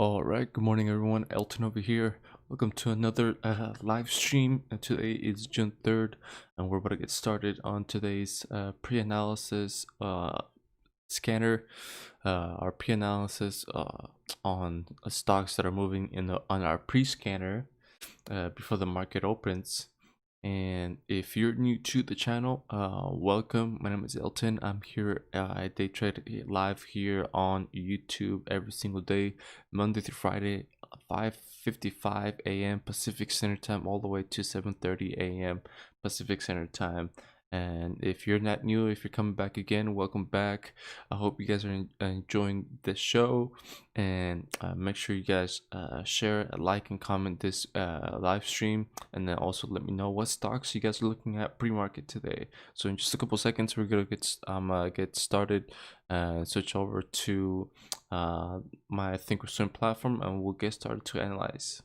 All right, good morning everyone. Elton over here. Welcome to another live stream. Today is June 3rd, and we're about to get started on today's pre-analysis scanner. Our pre-analysis on stocks that are moving on our pre-scanner before the market opens. And if you're new to the channel, welcome. My name is Elton. I'm here. I day trade live here on YouTube every single day, Monday through Friday, 5:55 a.m. Pacific Standard Time, all the way to 7:30 a.m. Pacific Standard Time. And if you're not new, if you're coming back again, welcome back. I hope you guys are enjoying this show, and make sure you guys share, like, and comment this live stream, and then also let me know what stocks you guys are looking at pre-market today. So in just a couple seconds, we're gonna get started and switch over to my ThinkorSwim platform, and we'll get started to analyze.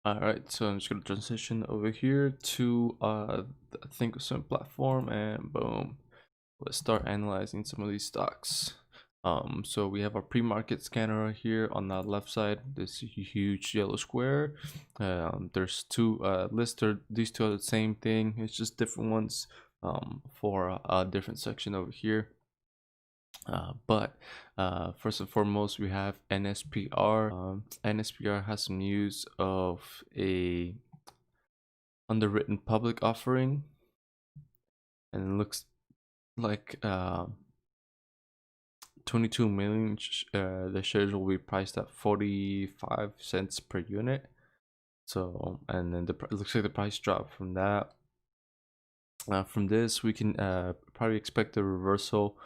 All right, so I'm just gonna transition over here to the ThinkorSwim platform, and boom, let's start analyzing some of these stocks. So we have our pre-market scanner right here on the left side, this huge yellow square. There's two listed. These two are the same thing, it's just different ones for a different section over here. But first and foremost, we have NSPR. NSPR has some news of a underwritten public offering, and it looks like 22 million. The shares will be priced at 45 cents per unit. So, and then it looks like the price dropped from that. From this, we can probably expect a reversal.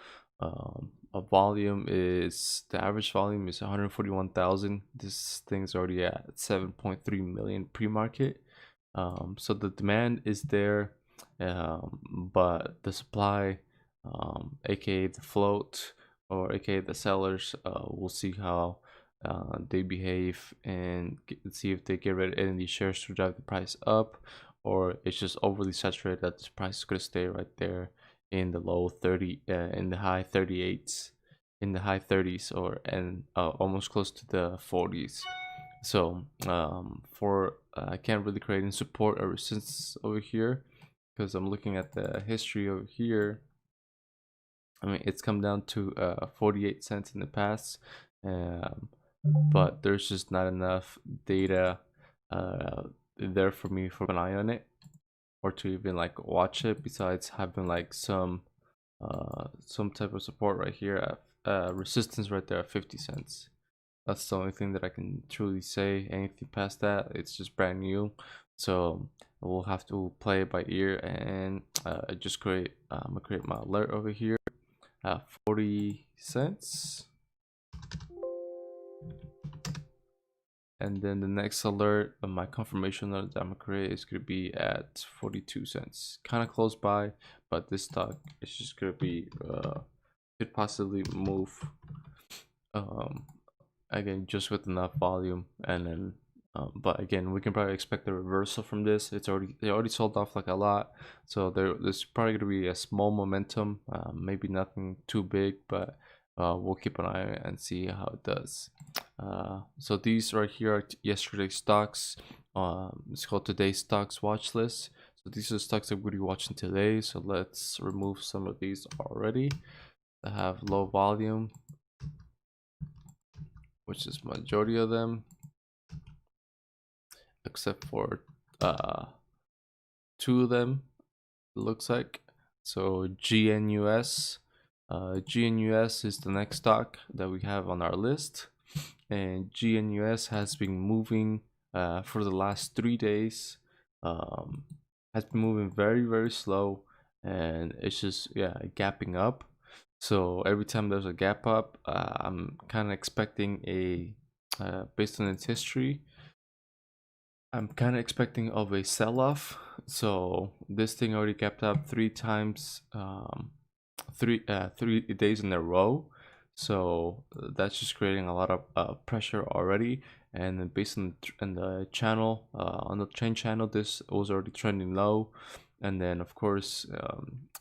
A volume is, the average volume is 141,000. This thing's already at 7.3 million pre-market. So the demand is there, but the supply, aka the float, or aka the sellers, we'll see how they behave and see if they get rid of any of these shares to drive the price up, or it's just overly saturated that this price is going to stay right there in the low 30, in the high 38s, in the high 30s, or and almost close to the 40s. So I can't really create any support or resistance over here, because I'm looking at the history over here. I mean, it's come down to 48 cents in the past, but there's just not enough data there for me for an eye on it, or to even like watch it, besides having like some type of support right here at resistance right there at 50 cents. That's the only thing that I can truly say. Anything past that, it's just brand new, so we'll have to play it by ear. And just create I'm gonna create my alert over here at 40 cents, and then the next alert, my confirmation alert that I'm gonna create, is gonna be at 42 cents, kind of close by. But this stock is just gonna be could possibly move again, just with enough volume. And then but again, we can probably expect a reversal from this. They already sold off like a lot, so there's probably gonna be a small momentum, maybe nothing too big, but we'll keep an eye on it and see how it does. So these right here are yesterday's stocks. It's called today's stocks watch list. So these are the stocks that we're gonna be watching today. So let's remove some of these already that have low volume, which is majority of them, except for two of them, it looks like. So GNUS is the next stock that we have on our list, and GNUS has been moving for the last 3 days. Has been moving very slow, and it's just, yeah, gapping up. So every time there's a gap up, I'm kind of expecting a based on its history, I'm kind of expecting of a sell-off. So this thing already gapped up 3 times, 3 days in a row. So that's just creating a lot of pressure already. And then based on the channel, on the trend channel, this was already trending low. And then of course,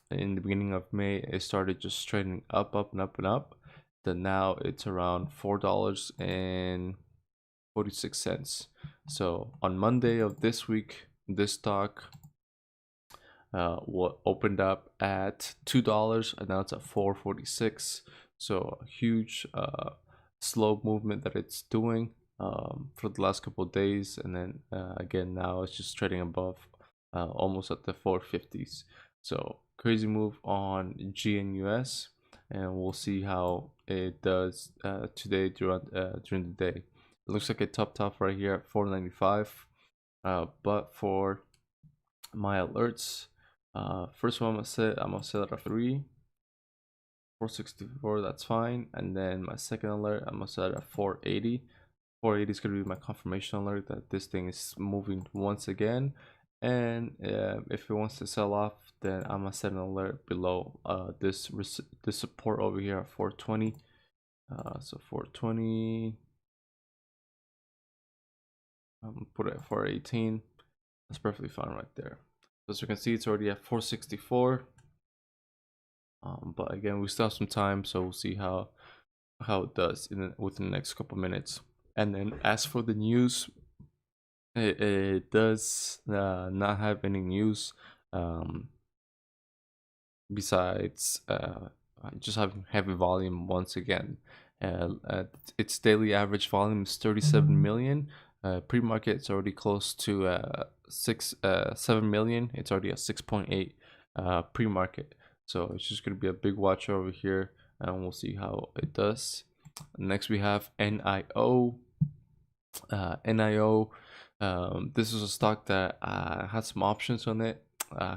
in the beginning of May, it started just trending up, up, and up, and up. Then now it's around $4.46. So on Monday of this week, this stock what opened up at $2, and now it's at $4.46. So a huge slow movement that it's doing for the last couple of days, and then again now it's just trading above, almost at the 450s. So crazy move on GNUS, and we'll see how it does today during the day. It looks like it topped off right here at 495. But for my alerts, first one I'm gonna set at a 3, 464, that's fine. And then my second alert, I'm gonna set at 480. 480 is gonna be my confirmation alert that this thing is moving once again. And if it wants to sell off, then I'm gonna set an alert below this support over here at 420. So 420. Put it at 418. That's perfectly fine right there. So as you can see, it's already at 464. But again, we still have some time, so we'll see how it does within the next couple minutes. And then as for the news, it does not have any news besides just having heavy volume once again. Its daily average volume is 37 million. Pre-market, it's already close to 7 million. It's already at 6.8 pre-market. So it's just going to be a big watch over here, and we'll see how it does. Next we have NIO. NIO, this is a stock that had some options on it. I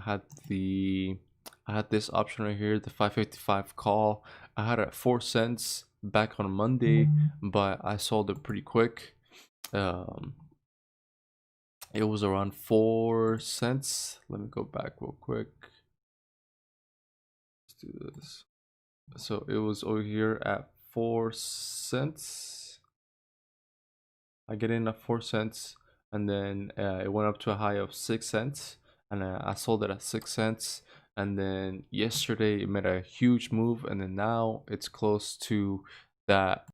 had this option right here, the 555 call. I had it at 4 cents back on Monday, but I sold it pretty quick. It was around 4 cents. Let me go back real quick. Let's do this. So it was over here at 4 cents. I get in at 4 cents, and then it went up to a high of 6 cents, and I sold it at 6 cents. And then yesterday it made a huge move, and then now it's close to that.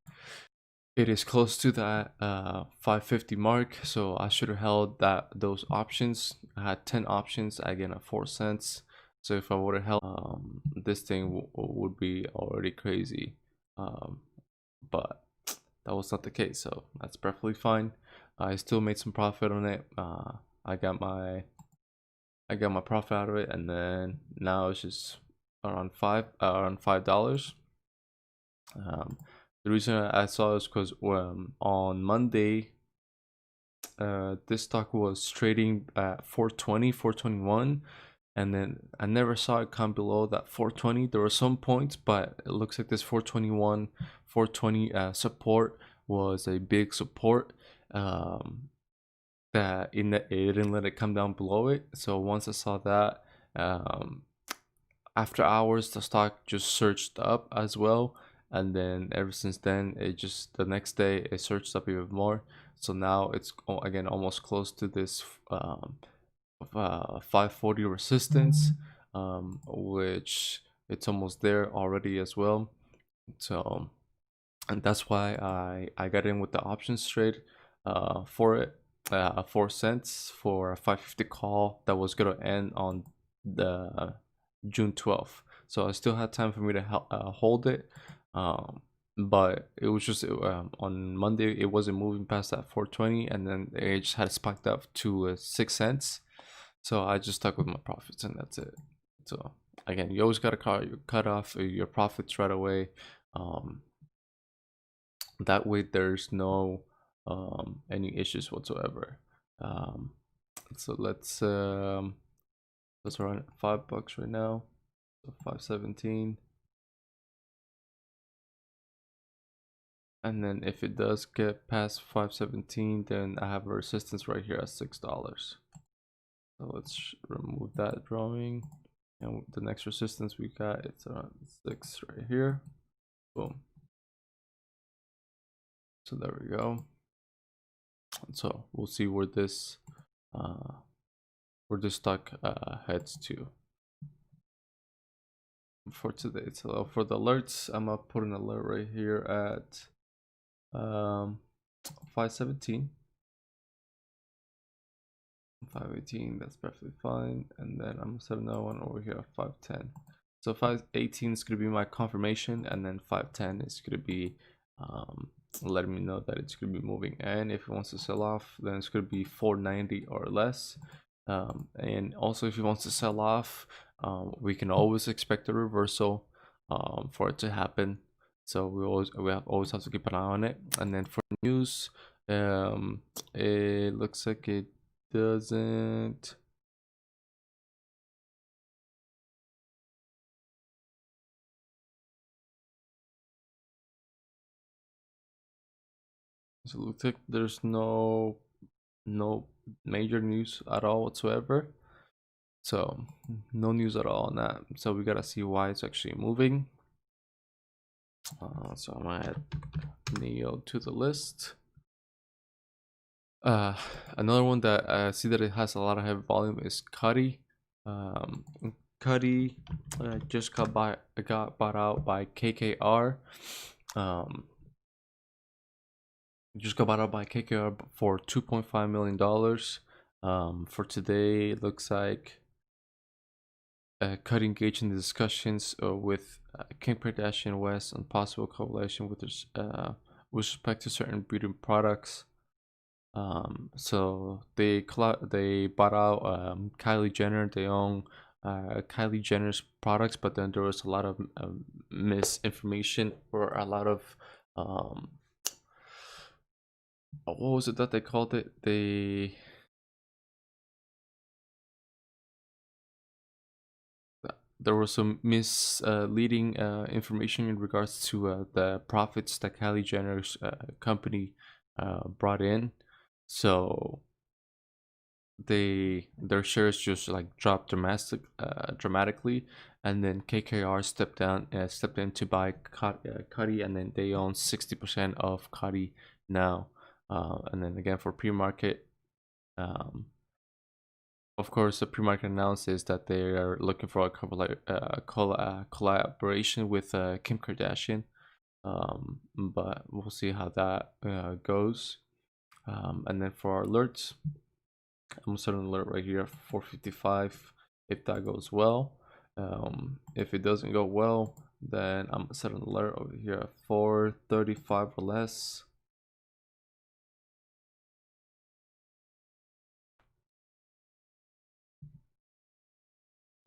It is close to that 550 mark, so I should have held those options. I had 10 options again at 4 cents. So if I would have held, this thing would be already crazy. But that was not the case, so that's perfectly fine. I still made some profit on it. I got my profit out of it, and then now it's just around $5. The reason I saw is because on Monday, this stock was trading at 420, 421, and then I never saw it come below that 420. There were some points, but it looks like this 421, 420 support was a big support. That it didn't let it come down below it. So once I saw that, after hours, the stock just surged up as well. And then ever since then, the next day it surged up even more. So now it's again almost close to this 540 resistance, which it's almost there already as well. So, and that's why I got in with the options trade for it, 4 cents for a 550 call that was gonna end on the June 12th. So I still had time for me to hold it. But it was just on Monday it wasn't moving past that 420, and then it just had spiked up to 6 cents. So I just stuck with my profits, and that's it. So again, you always gotta cut off your profits right away. That way there's no any issues whatsoever. So let's run it $5 right now. So 517. And then if it does get past 517, then I have a resistance right here at $6. So let's remove that drawing. And the next resistance we got, it's around 6 right here. Boom. So there we go. So we'll see where this stock heads to for today. So for the alerts, I'm gonna put an alert right here at 517. 518, that's perfectly fine. And then I'm gonna set another one over here at 510. So 518 is gonna be my confirmation, and then 510 is gonna be letting me know that it's gonna be moving. And if it wants to sell off, then it's gonna be 490 or less. And also if it wants to sell off, we can always expect a reversal for it to happen. So we always have to keep an eye on it. And then for news, it looks like it doesn't. So it looks like there's no major news at all whatsoever. So no news at all on that. So we gotta see why it's actually moving. So I'm gonna add Neo to the list. Another one that I see that it has a lot of heavy volume is Cuddy. Cuddy just got bought out by KKR. Just got bought out by KKR for $2.5 million. For today, it looks like Cuddy engaged in the discussions with Kim Kardashian West on possible collaboration with respect to certain beauty products. So they bought out Kylie Jenner. They own Kylie Jenner's products, but then there was a lot of misinformation, or a lot of what was it that they called it? There was some misleading information in regards to the profits that Kylie Jenner's company brought in. So their shares just like dropped dramatically, and then KKR stepped in to buy Cuddy, and then they own 60% of Cuddy now. And then again for pre-market, of course, the pre-market announces that they are looking for a collaboration with Kim Kardashian, but we'll see how that goes. And then for our alerts, I'm gonna set an alert right here, 455. If that goes well, if it doesn't go well, then I'm gonna set an alert over here at 435 or less.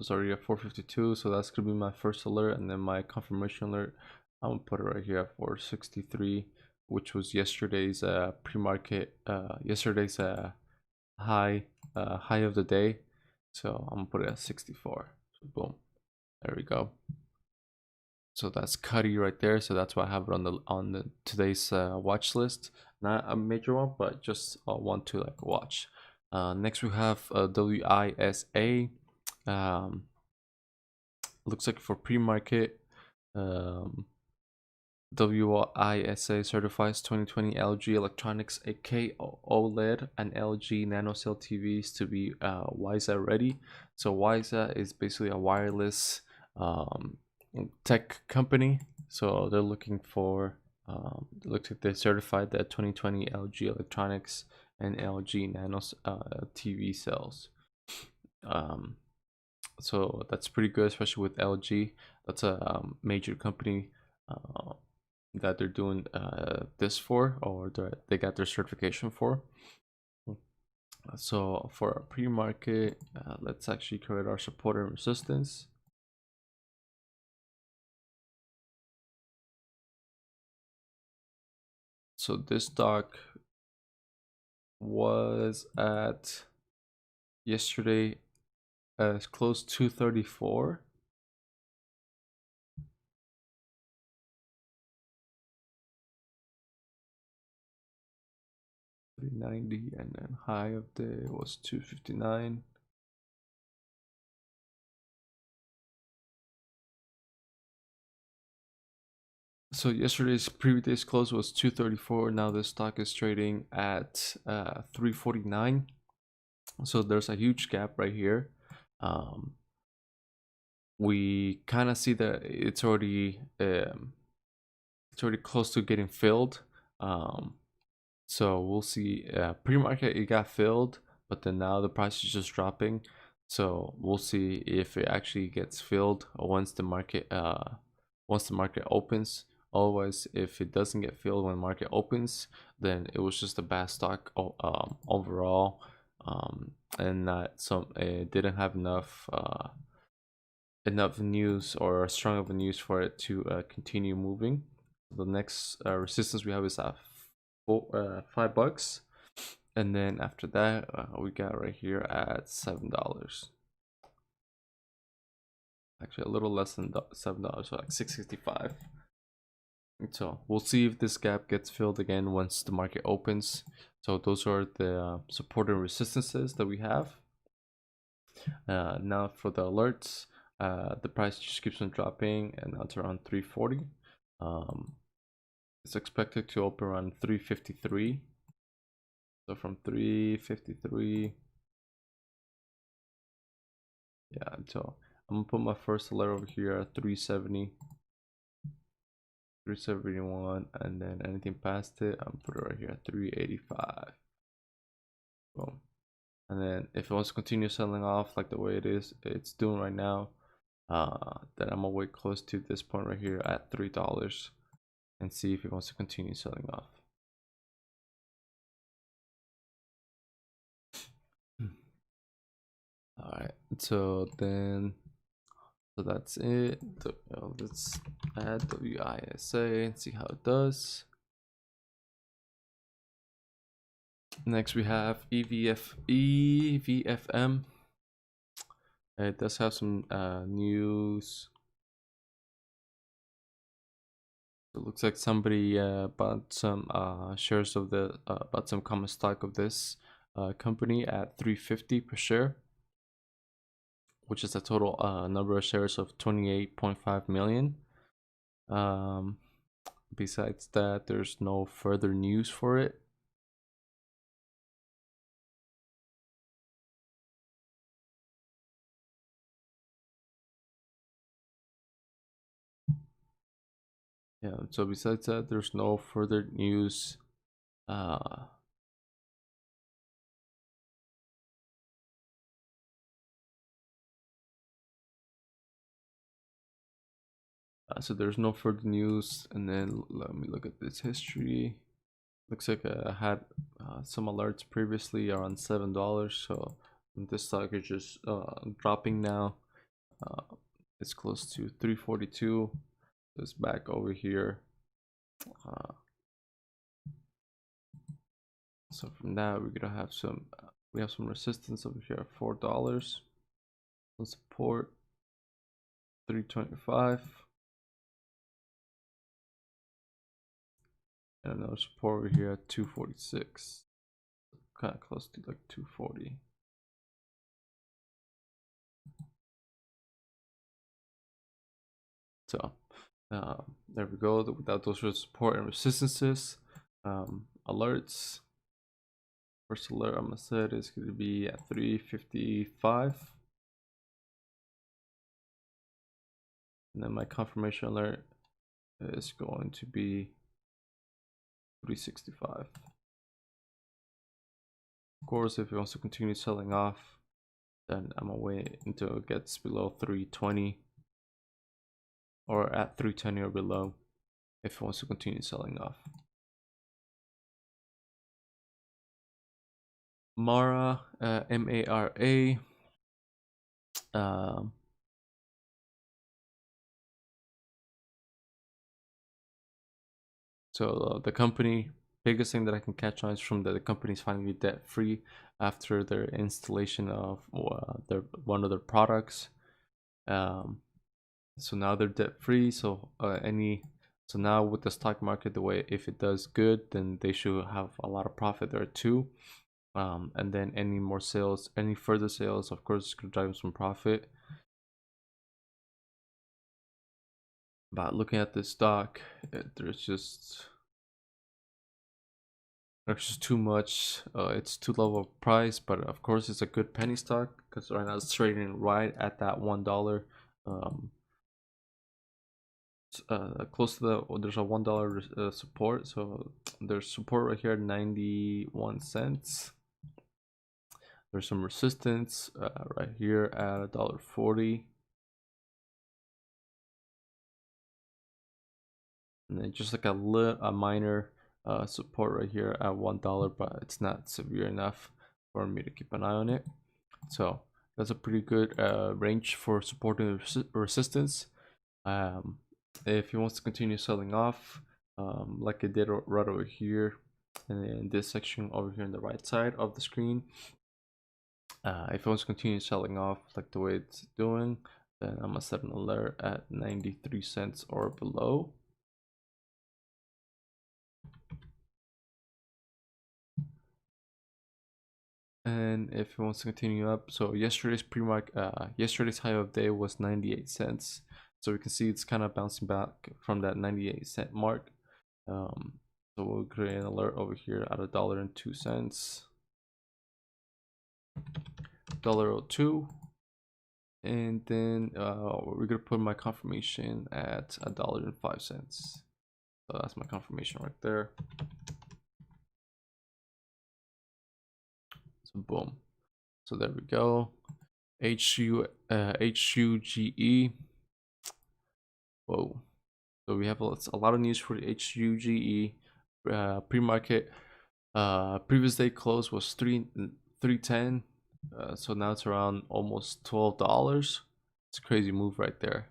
Sorry, at 452, so that's gonna be my first alert. And then my confirmation alert, I'm gonna put it right here at 463, which was yesterday's pre-market, yesterday's high of the day. So I'm gonna put it at 64. So boom, there we go. So that's Cuddy right there. So that's why I have it on the today's watch list. Not a major one, but just one to like watch. Next we have WISA. Looks like for pre-market, WISA certifies 2020 LG Electronics 8K OLED and LG NanoCell TVs to be WISA ready. So WISA is basically a wireless tech company. So they're looking for looks like they certified that 2020 LG Electronics and LG Nano TV cells. So that's pretty good, especially with LG. That's a major company that they're doing this for, or they got their certification for. So for a pre-market, let's actually create our support and resistance. So this stock was at yesterday as close to 234. 390, and then high of the day was 259. So yesterday's previous close was 234. Now the stock is trading at 349. So there's a huge gap right here. We kind of see that it's already close to getting filled. So we'll see. Pre-market it got filled, but then now the price is just dropping. So we'll see if it actually gets filled once the market opens. Otherwise, if it doesn't get filled when the market opens, then it was just a bad stock overall, and it didn't have enough news or strong of a news for it to continue moving. The next resistance we have is at $5, and then after that we got right here at $7. Actually, a little less than $7, so like $6.65. So we'll see if this gap gets filled again once the market opens. So those are the support and resistances that we have. Now for the alerts, the price just keeps on dropping, and now it's around 340. It's expected to open around 353. So from 353, yeah, so I'm gonna put my first alert over here at 370, 371, and then anything past it, I'm gonna put it right here at 385. Boom. And then if it wants to continue selling off like the way it's doing right now, then I'm gonna wait close to this point right here at $3 and see if it wants to continue selling off. All right, so that's it. Let's add WISA and see how it does. Next we have EVFM. It does have some news. It looks like somebody bought some shares of bought some common stock of this company at $3.50 per share, which is a total number of shares of 28.5 million. Besides that, there's no further news for it. Yeah, so besides that, there's no further news. So there's no further news, and then let me look at this history. Looks like I had some alerts previously around $7, so this stock is just dropping now. It's close to 342. It's back over here. So from that, we're gonna have some resistance over here at $4. Some support 325. And another support over here at 246. Kind of close to like 240. So there we go. Without those support and resistances, alerts. First alert I'm gonna set is going to be at 355. And then my confirmation alert is going to be 365. Of course, if it wants to continue selling off, then I'm gonna wait until it gets below 320 or at 320 or below if it wants to continue selling off. Mara, MARA. So the company biggest thing that I can catch on is from the company's finally debt free after their installation of their one of their products. So now they're debt free. So so now with the stock market, the way if it does good, then they should have a lot of profit there too. And then any more sales, any further sales, of course, is gonna drive some profit. But looking at this stock, there's just too much. It's too low of price, but of course it's a good penny stock because right now it's trading right at that $1. Close to there's a $1 support, so there's support right here at 91 cents. There's some resistance right here at $1.40, and then just like a minor support right here at $1, but it's not severe enough for me to keep an eye on it. So that's a pretty good range for support and resistance. If he wants to continue selling off, like I did right over here, and in this section over here on the right side of the screen, if he wants to continue selling off like the way it's doing, then I'm gonna set an alert at 93 cents or below. And if it wants to continue up, so yesterday's yesterday's high of day was 98 cents. So we can see it's kind of bouncing back from that 98-cent mark. So we'll create an alert over here at $1.02, $1.02, and then we're gonna put my confirmation at $1.05. So that's my confirmation right there. So boom. So there we go. HUGE. Whoa. So we have a lot of news for the HUGE. Pre-market previous day close was 310. So now it's around almost $12. It's a crazy move right there.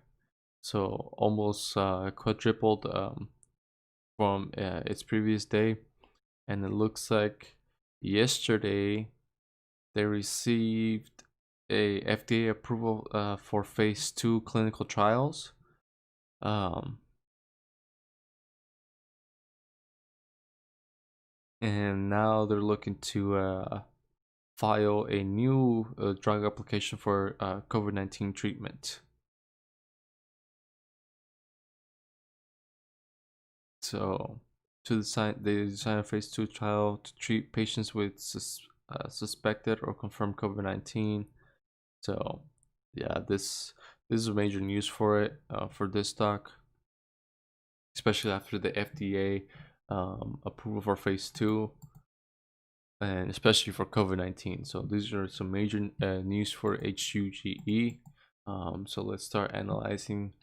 So almost quadrupled from its previous day. And it looks like yesterday they received a FDA approval for phase 2 clinical trials. And now they're looking to file a new drug application for COVID-19 treatment. So they design a phase 2 trial to treat patients with suspected or confirmed COVID-19. So yeah, this is major news for it, for this stock, especially after the FDA approval for phase 2, and especially for COVID-19. So these are some major news for HUGE. So let's start analyzing.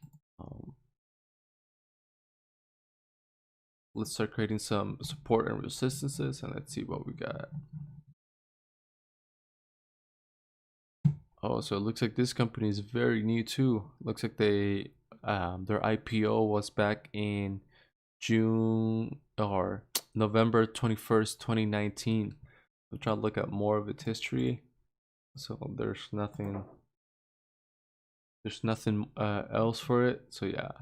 Let's start creating some support and resistances, and let's see what we got. Oh, so it looks like this company is very new too. Looks like they their IPO was back in June or November 21st, 2019. We'll try to look at more of its history. So there's nothing else for it. So yeah.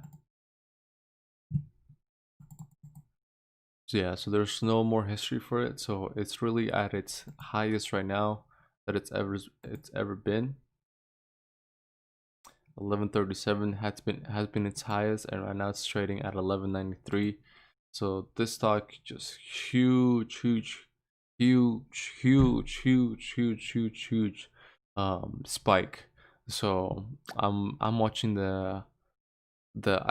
So there's no more history for it. So it's really at its highest right now that it's ever been. 1137 has been its highest, and right now it's trading at 1193. So this stock just huge spike. So I'm watching I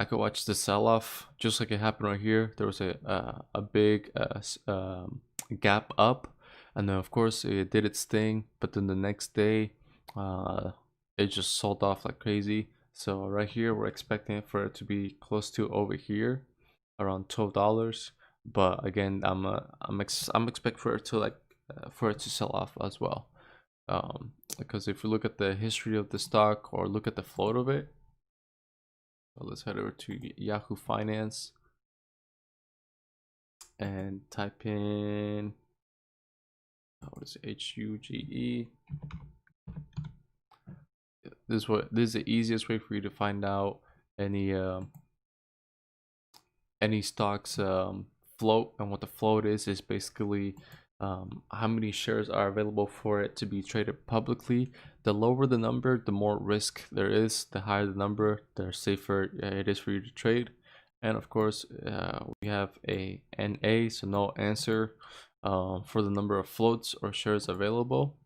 could watch the sell-off just like it happened right here. There was a big gap up, and then of course it did its thing, but then the next day it just sold off like crazy. So right here we're expecting for it to be close to over here around $12, but again I'm expect for it to for it to sell off as well, because if you look at the history of the stock or look at the float of it. So let's head over to Yahoo Finance. and type in what is it, HUGE. This is the easiest way for you to find out any stocks float. And what the float is basically how many shares are available for it to be traded publicly. The lower the number, the more risk there is. The higher the number, the safer it is for you to trade. And of course, we have a NA, so no answer, for the number of floats or shares available.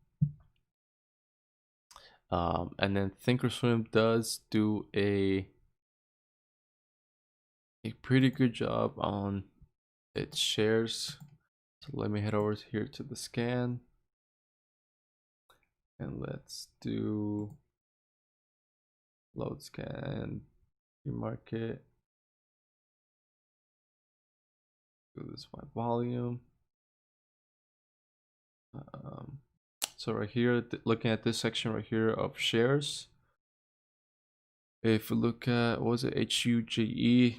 And then ThinkorSwim does do a pretty good job on its shares. So let me head over here to the scan, and let's do load scan market. Do this by volume. So right here, looking at this section right here of shares, if we look at, what was it, HUGE,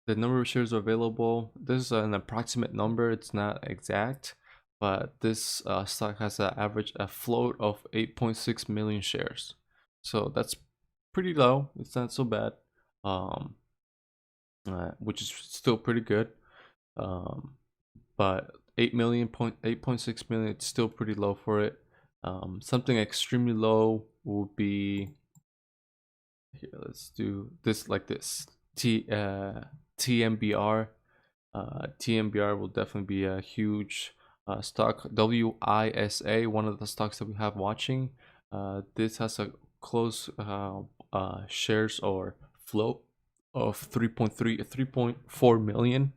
the number of shares available, this is an approximate number, it's not exact, but this stock has an average float of 8.6 million shares. So that's pretty low, it's not so bad, which is still pretty good. But 8.6 million, it's still pretty low for it. Something extremely low would be, here, let's do this like this, TMBR. TMBR will definitely be a huge stock. WISA, one of the stocks that we have watching, this has a close shares or float of 3.4 million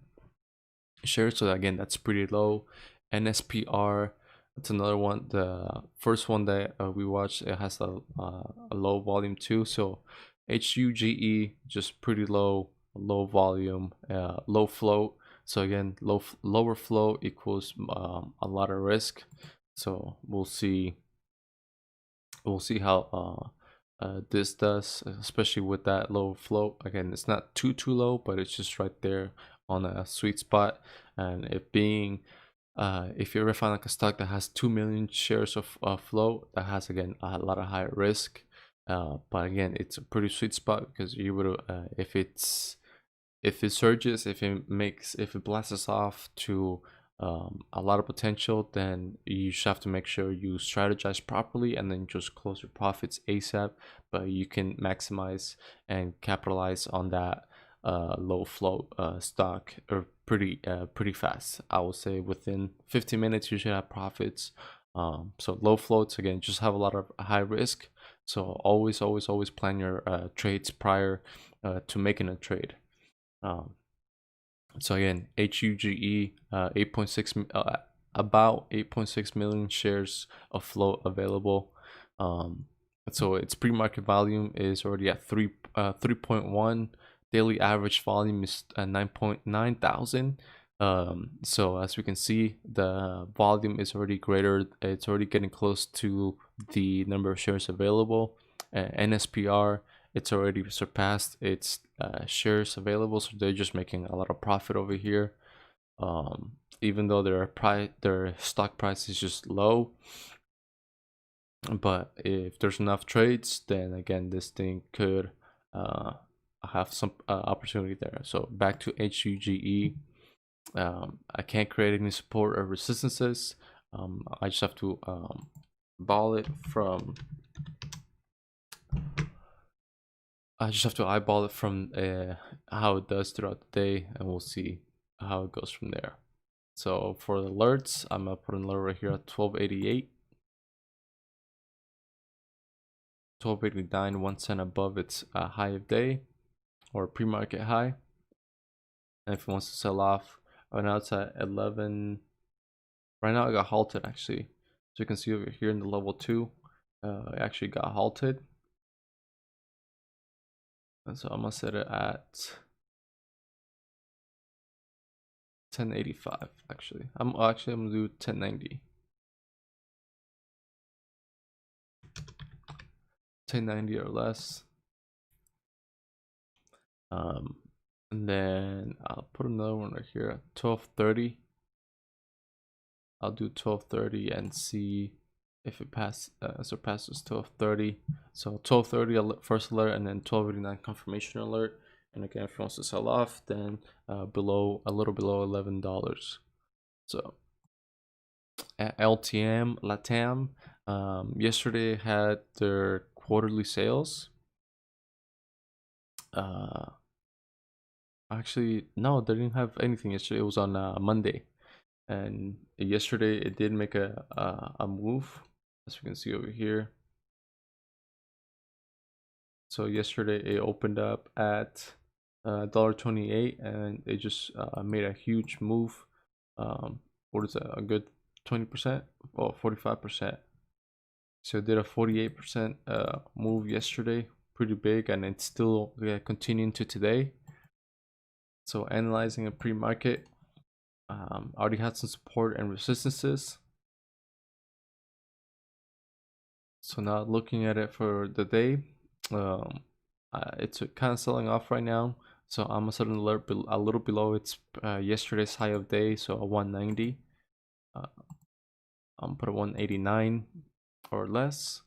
shares. So again, that's pretty low. NSPR, that's another one. The first one that we watched, it has a low volume too. So HUGE, just pretty low volume, low float. So again, lower flow equals a lot of risk. So we'll see how this does, especially with that low float. Again, it's not too low, but it's just right there on a sweet spot. And if you ever find like a stock that has 2 million shares of float, that has again a lot of higher risk, but again, it's a pretty sweet spot, because you would if it surges, if it blasts off to a lot of potential, then you just have to make sure you strategize properly and then just close your profits ASAP. But you can maximize and capitalize on that low float stock or pretty fast. I would say within 15 minutes you should have profits. So low floats, again, just have a lot of high risk. So always plan your trades prior to making a trade. So again, HUGE, 8.6 about 8.6 million shares of float available. So its pre-market volume is already at 3.1. Daily average volume is 9.9 thousand. So as we can see, the volume is already greater. It's already getting close to the number of shares available. NSPR, it's already surpassed its shares available, so they're just making a lot of profit over here. Even though their stock price is just low, but if there's enough trades, then again, this thing could have some opportunity there. So back to HUGE, I can't create any support or resistances. I just have to eyeball it from how it does throughout the day, and we'll see how it goes from there. So for the alerts, I'm gonna put an alert right here at 1288, 1289, 1 cent above its high of day or pre-market high. And if it wants to sell off, right now it's at 11. Right now it got halted actually. So you can see over here in the level 2, it actually got halted. And so I'm gonna set it at 1085 actually. I'm gonna do 1090. 1090 or less. And then I'll put another one right here at 12:30. I'll do 12:30 and see if it surpasses 12:30. So 12:30 first alert, and then 12:89 confirmation alert. And again, if it wants to sell off, then a little below $11. So at LTM Latam, yesterday had their quarterly sales. Actually, no, they didn't have anything yesterday. It was on Monday, and yesterday it did make a move, as we can see over here. So yesterday it opened up at $1.28, and it just made a huge move. What is that? A good 20%? Well, 45%. So it did a 48% move yesterday, pretty big, and it's still continuing to today. So analyzing a pre-market, already had some support and resistances. So now looking at it for the day, it's kind of selling off right now. So I'm a sudden alert a little below its yesterday's high of day, so a 190. I'm put a 189 or less.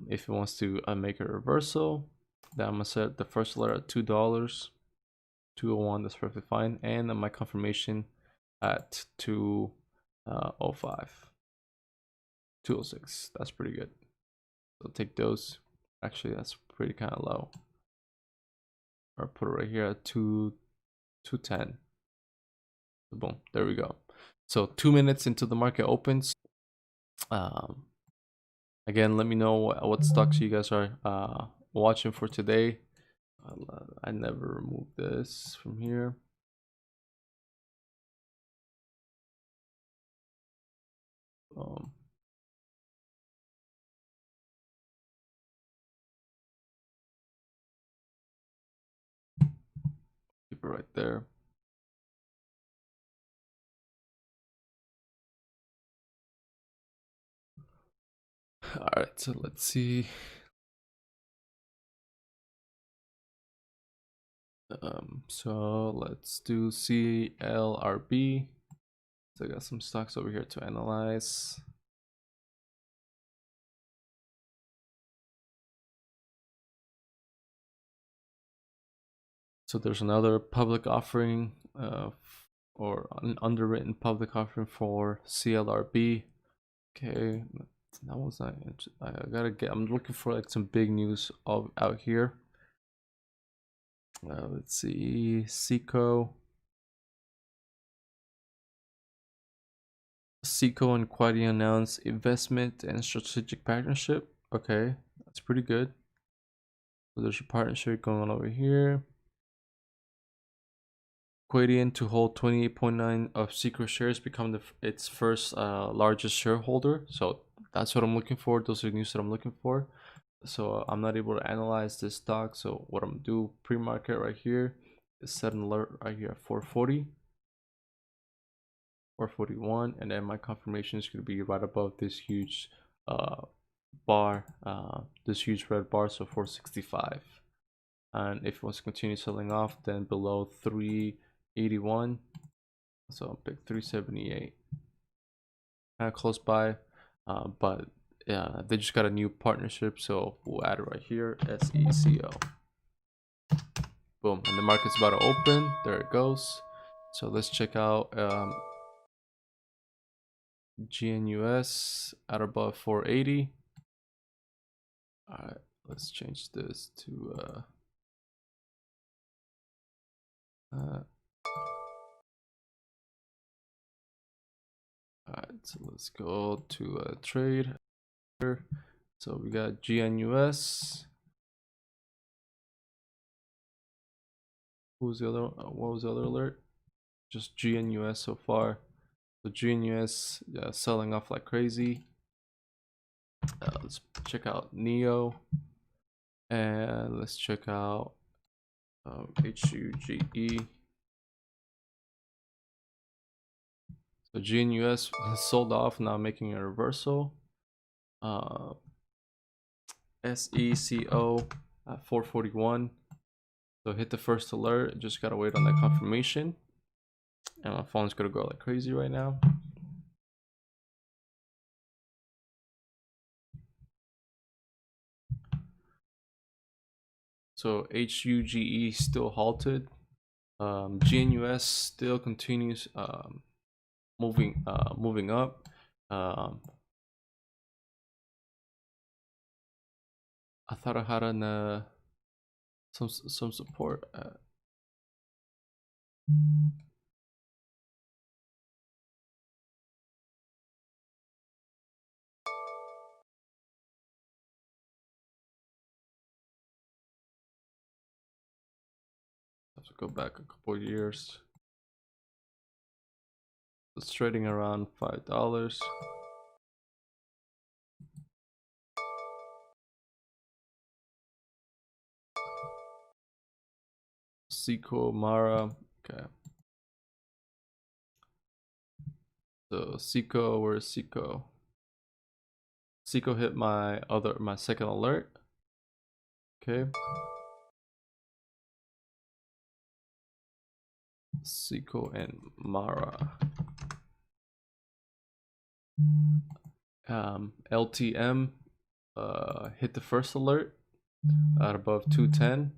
If it wants to make a reversal, then I'm gonna set the first alert at $2, 201. That's perfectly fine, and then my confirmation at 205, 206. That's pretty good. So take those. Actually, that's pretty kind of low. Or put it right here at 210. Boom, there we go. So 2 minutes into the market opens. Again, let me know what stocks you guys are watching for today. I never removed this from here. Keep it right there. All right, so let's see. So let's do CLRB. So I got some stocks over here to analyze. So there's another public offering, or an underwritten public offering for CLRB. Okay, that was not. I gotta get. I'm looking for like some big news out here. Let's see, Seco and Quaddy announced investment and strategic partnership. Okay, that's pretty good. So there's a partnership going on over here. Quadian to hold 28.9 of Seco shares, become its first largest shareholder. So that's what I'm looking for. Those are the news that I'm looking for. So I'm not able to analyze this stock. So what I'm gonna do, pre-market right here is set an alert right here at 440 or 41, and then my confirmation is gonna be right above this huge bar, this huge red bar, so 465. And if it wants to continue selling off, then below 381, so I'll pick 378. Kind of close by, but yeah, they just got a new partnership, so we'll add it right here, SECO. Boom, and the market's about to open. There it goes. So let's check out GNUS at above 480. All right, let's change this to all right, so let's go to trade here. So we got GNUS. Who's the other? What was the other alert? Just GNUS so far. So GNUS selling off like crazy. Let's check out Neo, and let's check out HUGE. So GNUS sold off, now making a reversal. SECO at 441. So hit the first alert, just gotta wait on that confirmation. And my phone's gonna go like crazy right now. So HUGE still halted. GNUS still continues moving up. I thought I had an some support. Have to go back a couple of years. It's trading around $5. Seiko Mara. Okay. So Seiko, where's Seiko? Seiko hit my second alert. Okay. Seiko and Mara. LTM hit the first alert at above 210.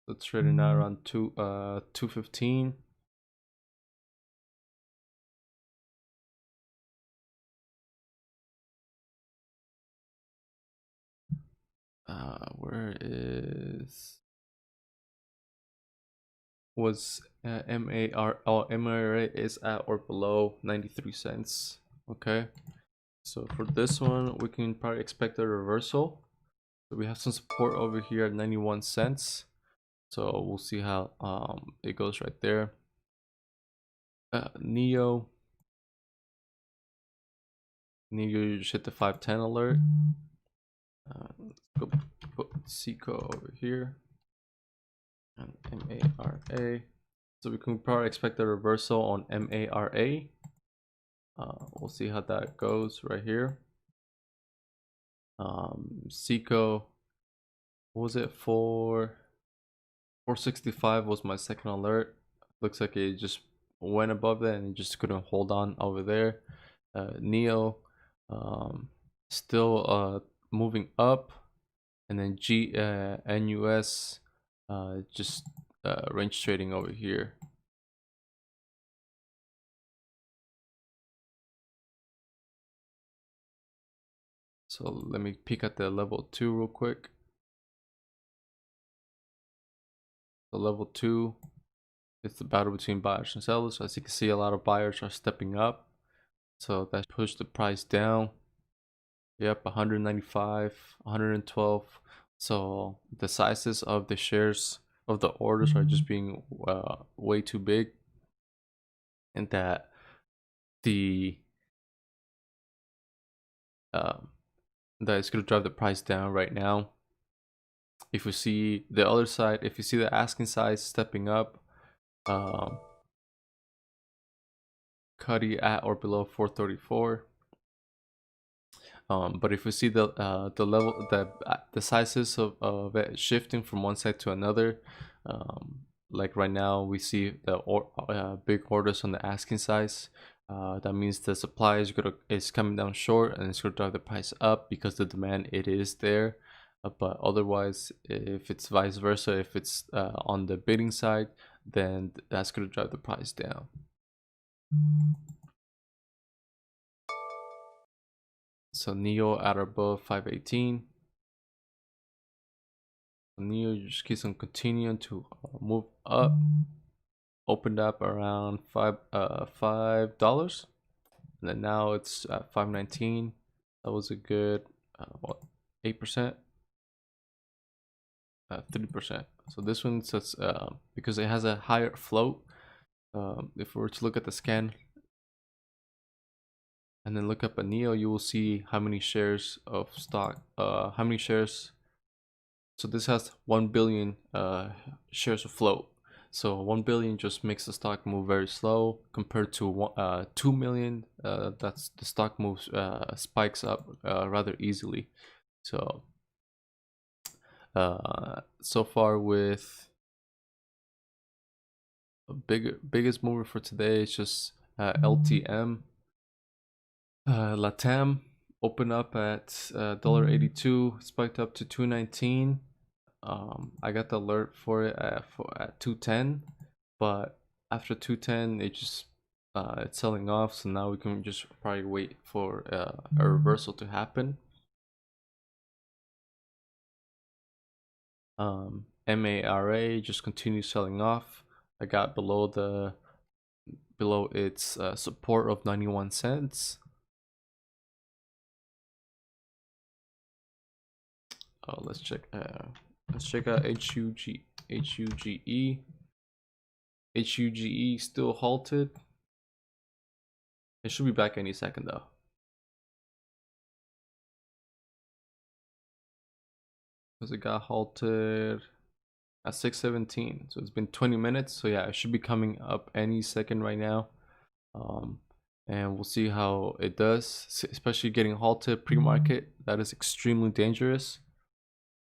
So it's trading now around 215. Where is was MARA is at or below 93 cents. Okay, so for this one we can probably expect a reversal. So we have some support over here at 91 cents, so we'll see how it goes right there. Neo you just hit the 510 alert. Let's go put Seiko over here and MARA. So we can probably expect a reversal on MARA. We'll see how that goes right here. Seiko, what was it for? 465 was my second alert. Looks like it just went above that and it just couldn't hold on over there. Neo, still moving up, and then NUS, just range trading over here. So let me peek at the level 2 real quick. The level 2 is the battle between buyers and sellers. So as you can see, a lot of buyers are stepping up, so that pushed the price down. Yep, 195, 112. So the sizes of the shares of the orders are just being way too big, and that that is going to drive the price down right now. If we see the other side, if you see the asking size stepping up, Cuddy at or below 434. But if we see the level, the sizes of it shifting from one side to another, like right now we see the big orders on the asking size. That means the supply is coming down short, and it's gonna drive the price up because the demand it is there. But otherwise, if it's vice versa, if it's on the bidding side, then that's gonna drive the price down. So Neo at or above 518. Neo just keeps on continuing to move up. Opened up around $5, and then now it's at 519. That was a good what, 8%, 3%. So this one says because it has a higher float. If we were to look at the scan and then look up a Neo, you will see how many shares of stock, how many shares. So this has 1 billion shares of float. So 1 billion just makes the stock move very slow compared to 2 million. That's the stock moves spikes up rather easily. So so far with biggest mover for today is just LTM. Latam opened up at $1.82, spiked up to $2.19. I got the alert for it at 210, but after 210 it just it's selling off, so now we can just probably wait for a reversal to happen. MARA just continues selling off. I got below its support of 91 cents. Let's check out HUGE. HUGE still halted. It should be back any second though. Because it got halted at 6:17, so it's been 20 minutes. So yeah, it should be coming up any second right now. And we'll see how it does, especially getting halted pre-market. That is extremely dangerous,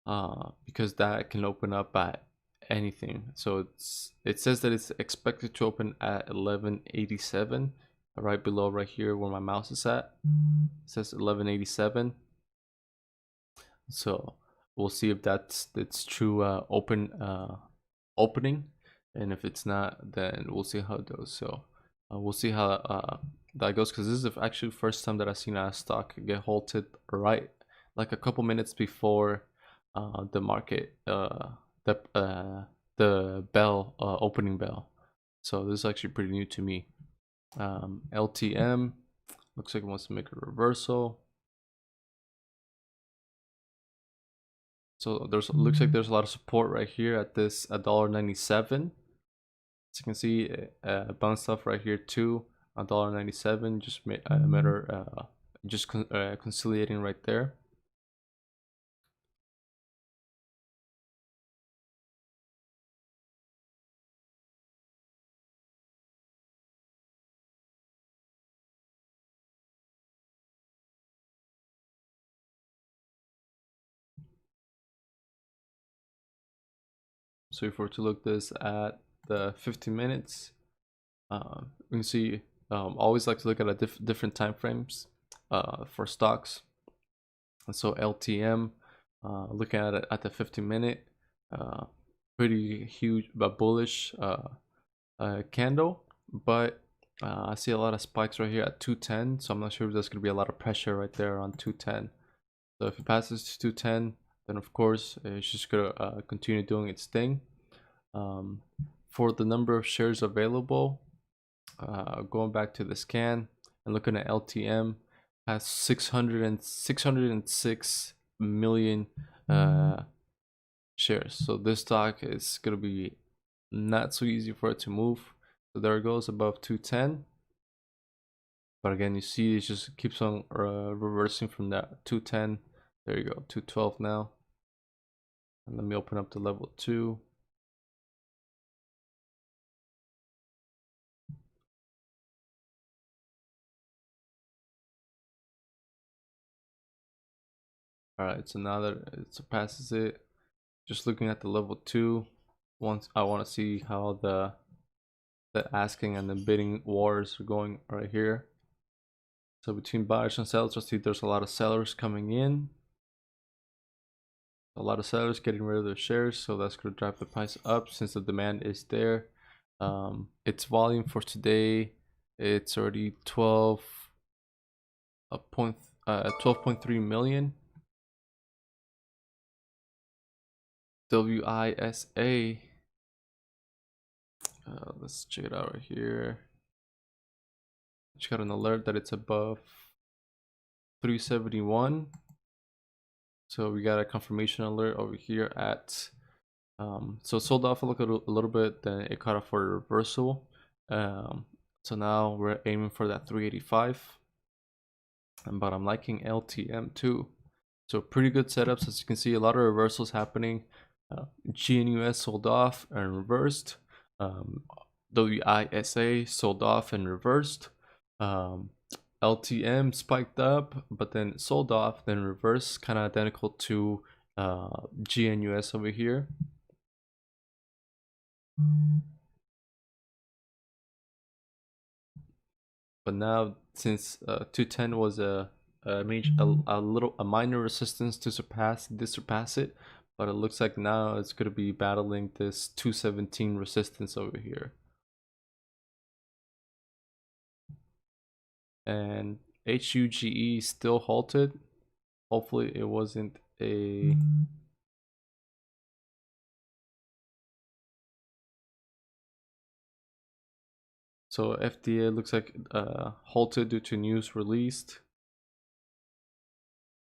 because that can open up at anything. So it says that it's expected to open at 1187, right below right here where my mouse is at. It says 1187. So we'll see if that's true opening, and if it's not, then we'll see how it goes. So we'll see how that goes, because this is actually the first time that I've seen a stock get halted right like a couple minutes before the market the bell opening bell. So this is actually pretty new to me. LTM looks like it wants to make a reversal. So looks like there's a lot of support right here at this $1.97. As you can see, it bounced off right here too, $1.97. Just made a matter conciliating right there. So if we were to look this at the 15 minutes, we can see always like to look at different time frames for stocks. And so LTM, looking at it at the 15-minute, pretty huge but bullish candle, but I see a lot of spikes right here at 210, so I'm not sure if there's going to be a lot of pressure right there on 210. So if it passes to 210, then of course it's just going to continue doing its thing. For the number of shares available, going back to the scan and looking at LTM, has 606 million shares. So this stock is going to be not so easy for it to move. So there it goes above 210. But again, you see it just keeps on reversing from that 210. There you go, 212 now. And let me open up the level 2. All right, so now that it surpasses it, just looking at the level 2, once I want to see how the asking and the bidding wars are going right here. So between buyers and sellers, I see there's a lot of sellers coming in, a lot of sellers getting rid of their shares, so that's going to drive the price up since the demand is there. Its volume for today, it's already 12.3 million. WISA, let's check it out right here. Just got an alert that it's above 371. So we got a confirmation alert over here at so it sold off a little bit, then it caught up for a reversal. So now we're aiming for that 385. But I'm liking LTM too. So pretty good setups. As you can see, a lot of reversals happening. GNUS sold off and reversed. WISA sold off and reversed. LTM spiked up, but then sold off, then reversed, kind of identical to GNUS over here. but now since 210 was a minor resistance to surpass it, but it looks like now it's going to be battling this 217 resistance over here. And HUGE still halted. Hopefully it wasn't a so FDA looks like halted due to news released.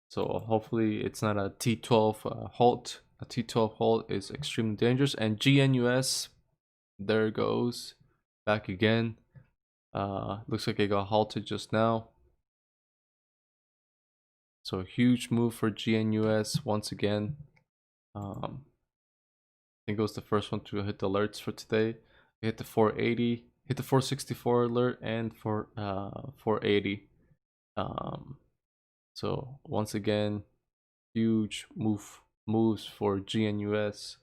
So hopefully it's not a T12 halt. A T12 halt is extremely dangerous. And GNUS, there it goes, back again. Looks like it got halted just now. So a huge move for GNUS once again. I think it was the first one to hit the alerts for today. It hit the 480, hit the 464 alert, and for 480. So once again, huge moves for GNUS.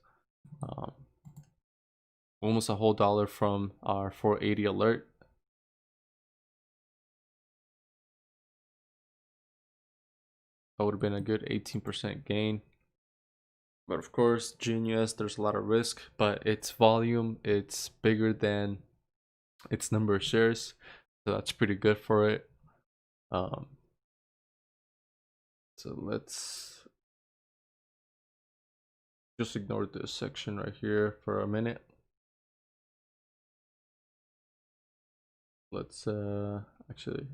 Almost a whole dollar from our 480 alert. That would have been a good 18% gain. But of course, GNUS, there's a lot of risk, but its volume, it's bigger than its number of shares, so that's pretty good for it. So let's just ignore this section right here for a minute. Let's actually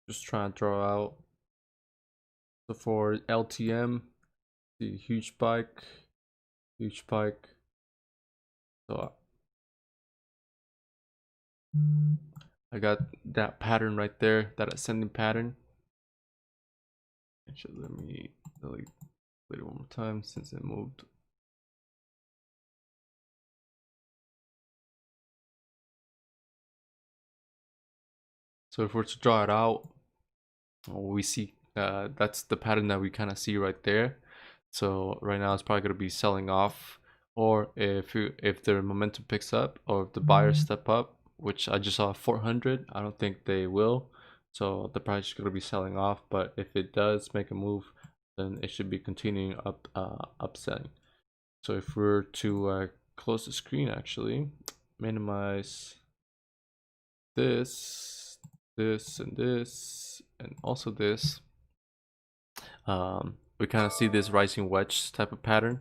just try and draw out. So for LTM, the huge spike. So I got that pattern right there, that ascending pattern. Actually, let me delete it one more time since it moved. So if we're to draw it out, we see that's the pattern that we kind of see right there. So right now it's probably going to be selling off, or if the momentum picks up, or if the buyers step up, which I just saw 400, I don't think they will. So the price is going to be selling off, but if it does make a move, then it should be continuing upselling. So if we're to close the screen, actually minimize this, and also this, we kind of see this rising wedge type of pattern.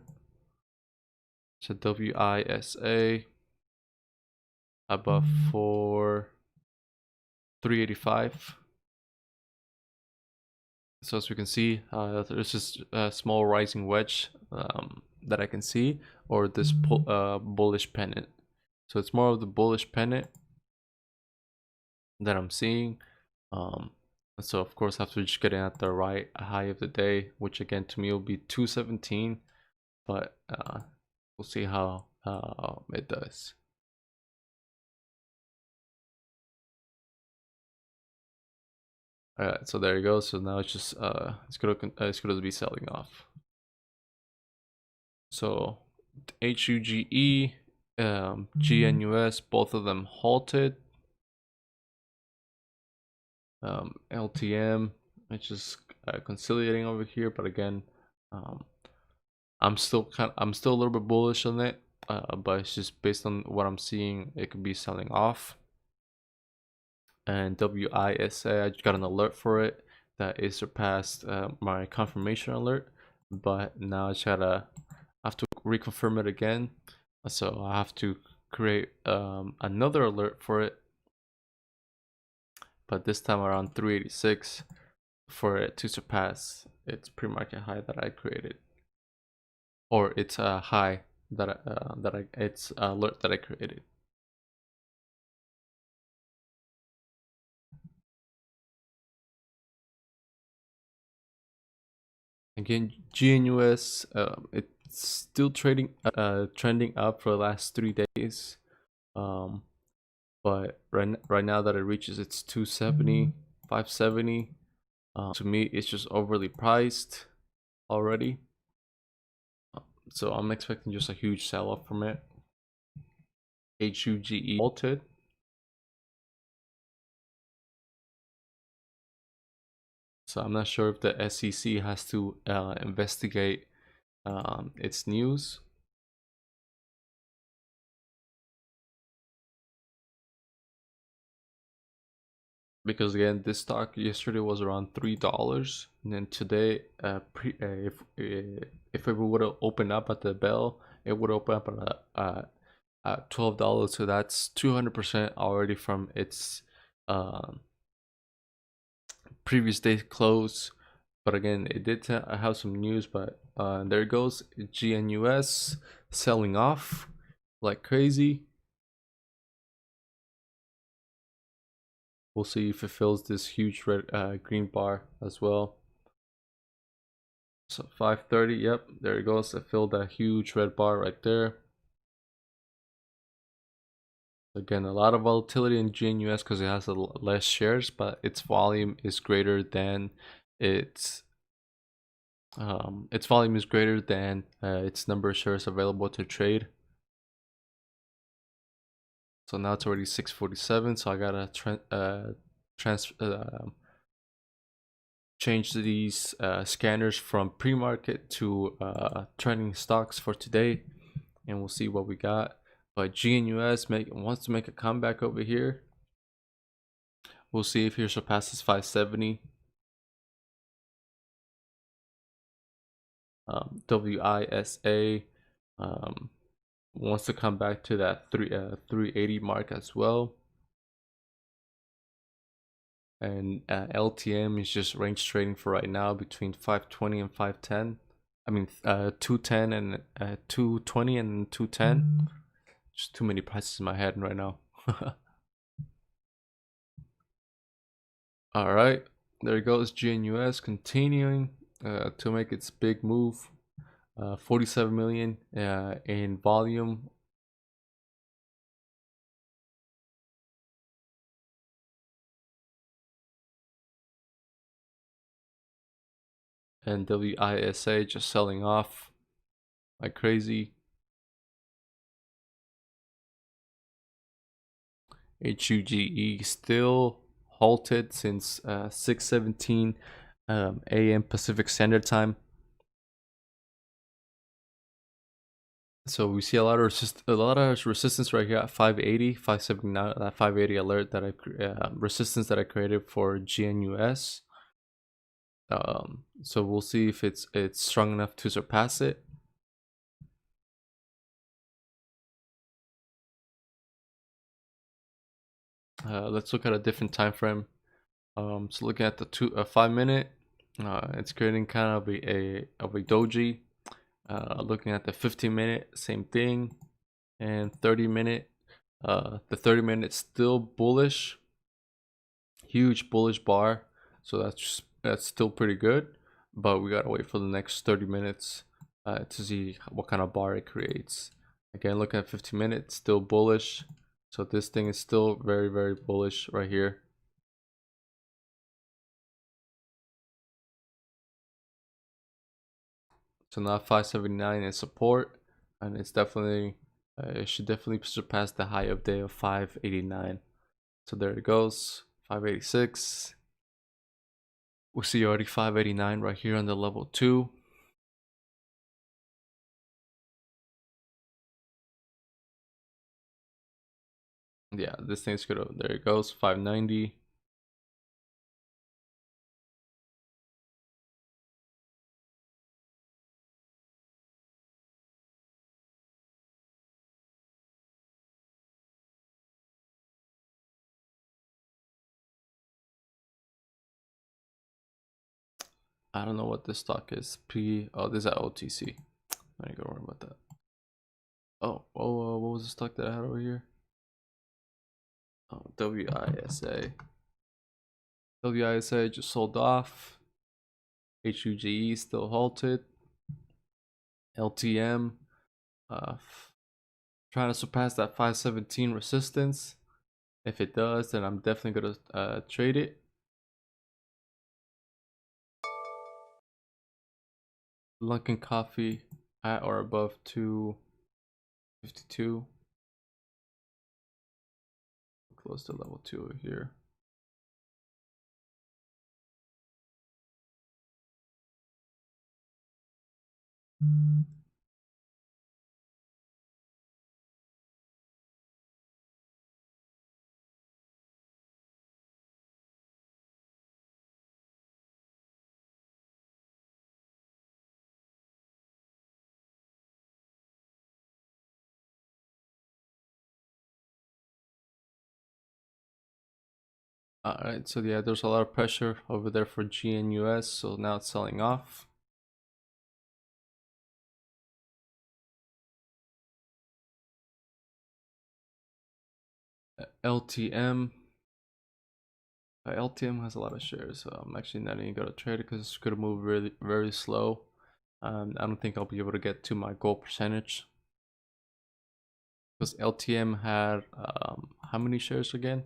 So WISA above for 385. So as we can see, there's just a small rising wedge that I can see, or this bullish pennant. So it's more of the bullish pennant that I'm seeing. So of course, after just getting at the right high of the day, which again to me will be 217, but we'll see how it does. Alright, so there you go. So now it's just it's gonna be selling off. So HUGE, GNUS, both of them halted. LTM, it's just conciliating over here, but again, I'm still a little bit bullish on it, but it's just based on what I'm seeing, it could be selling off. And WISA, I just got an alert for it that it surpassed my confirmation alert, but now I have to reconfirm it again, so I have to create another alert for it, but this time around 386 for it to surpass its pre-market high that I created, or its high that its alert that I created. Again, GNUS, it's still trending up for the last 3 days, but right now that it reaches its 270, 570, to me it's just overly priced already. So I'm expecting just a huge sell-off from it. HUGE halted. So I'm not sure if the SEC has to investigate its news. Because again, this stock yesterday was around $3, and then today, if it would have opened up at the bell, it would open up at $12. So that's 200% already from its previous day close. But again, it did have some news. But there it goes, GNUS selling off like crazy. We'll see if it fills this huge red green bar as well. So 530, yep, there it goes. It filled that huge red bar right there. Again, a lot of volatility in GNUS because it has less shares, but its volume is greater than its number of shares available to trade. So now it's already 647. So I gotta change these scanners from pre-market to trending stocks for today, and we'll see what we got. But GNUS wants to make a comeback over here. We'll see if he surpasses 570. WISA wants to come back to that 380 mark as well. And LTM is just range trading for right now between 520 and 510. I mean 210 and 220 and 210. Just too many prices in my head right now. All right, there goes GNUS continuing to make its big move. 47 million in volume. And WISA just selling off like crazy. HUGE still halted since 6:17 a.m. Pacific Standard Time. So we see a lot of resistance right here at 580, 579. That 580 alert that resistance that I created for GNUS. So we'll see if it's strong enough to surpass it. Let's look at a different time frame. So looking at the 5 minute, it's creating kind of a doji. Looking at the 15 minute, same thing, and 30 minute. The 30 minute still bullish, huge bullish bar. So that's still pretty good, but we gotta wait for the next 30 minutes to see what kind of bar it creates. Again, looking at 15 minutes, still bullish. So this thing is still very, very bullish right here. So now 579 is support, and it's definitely it should definitely surpass the high of day of 589. So there it goes, 586. We see already 589 right here on the level 2. Yeah, this thing's good. There it goes, 590. I don't know what this stock is. Oh, this is at OTC. I ain't gonna worry about that. Oh, what was the stock that I had over here? Oh, WISA. WISA just sold off. HUGE still halted. LTM trying to surpass that 517 resistance. If it does, then I'm definitely gonna trade it. Lunkin Coffee at or above 252. close to level 2 over here. Alright, so yeah, there's a lot of pressure over there for GNUS, so now it's selling off. LTM. LTM has a lot of shares, so I'm actually not even gonna trade it because it's gonna move really very slow. I don't think I'll be able to get to my goal percentage. Because LTM had how many shares again?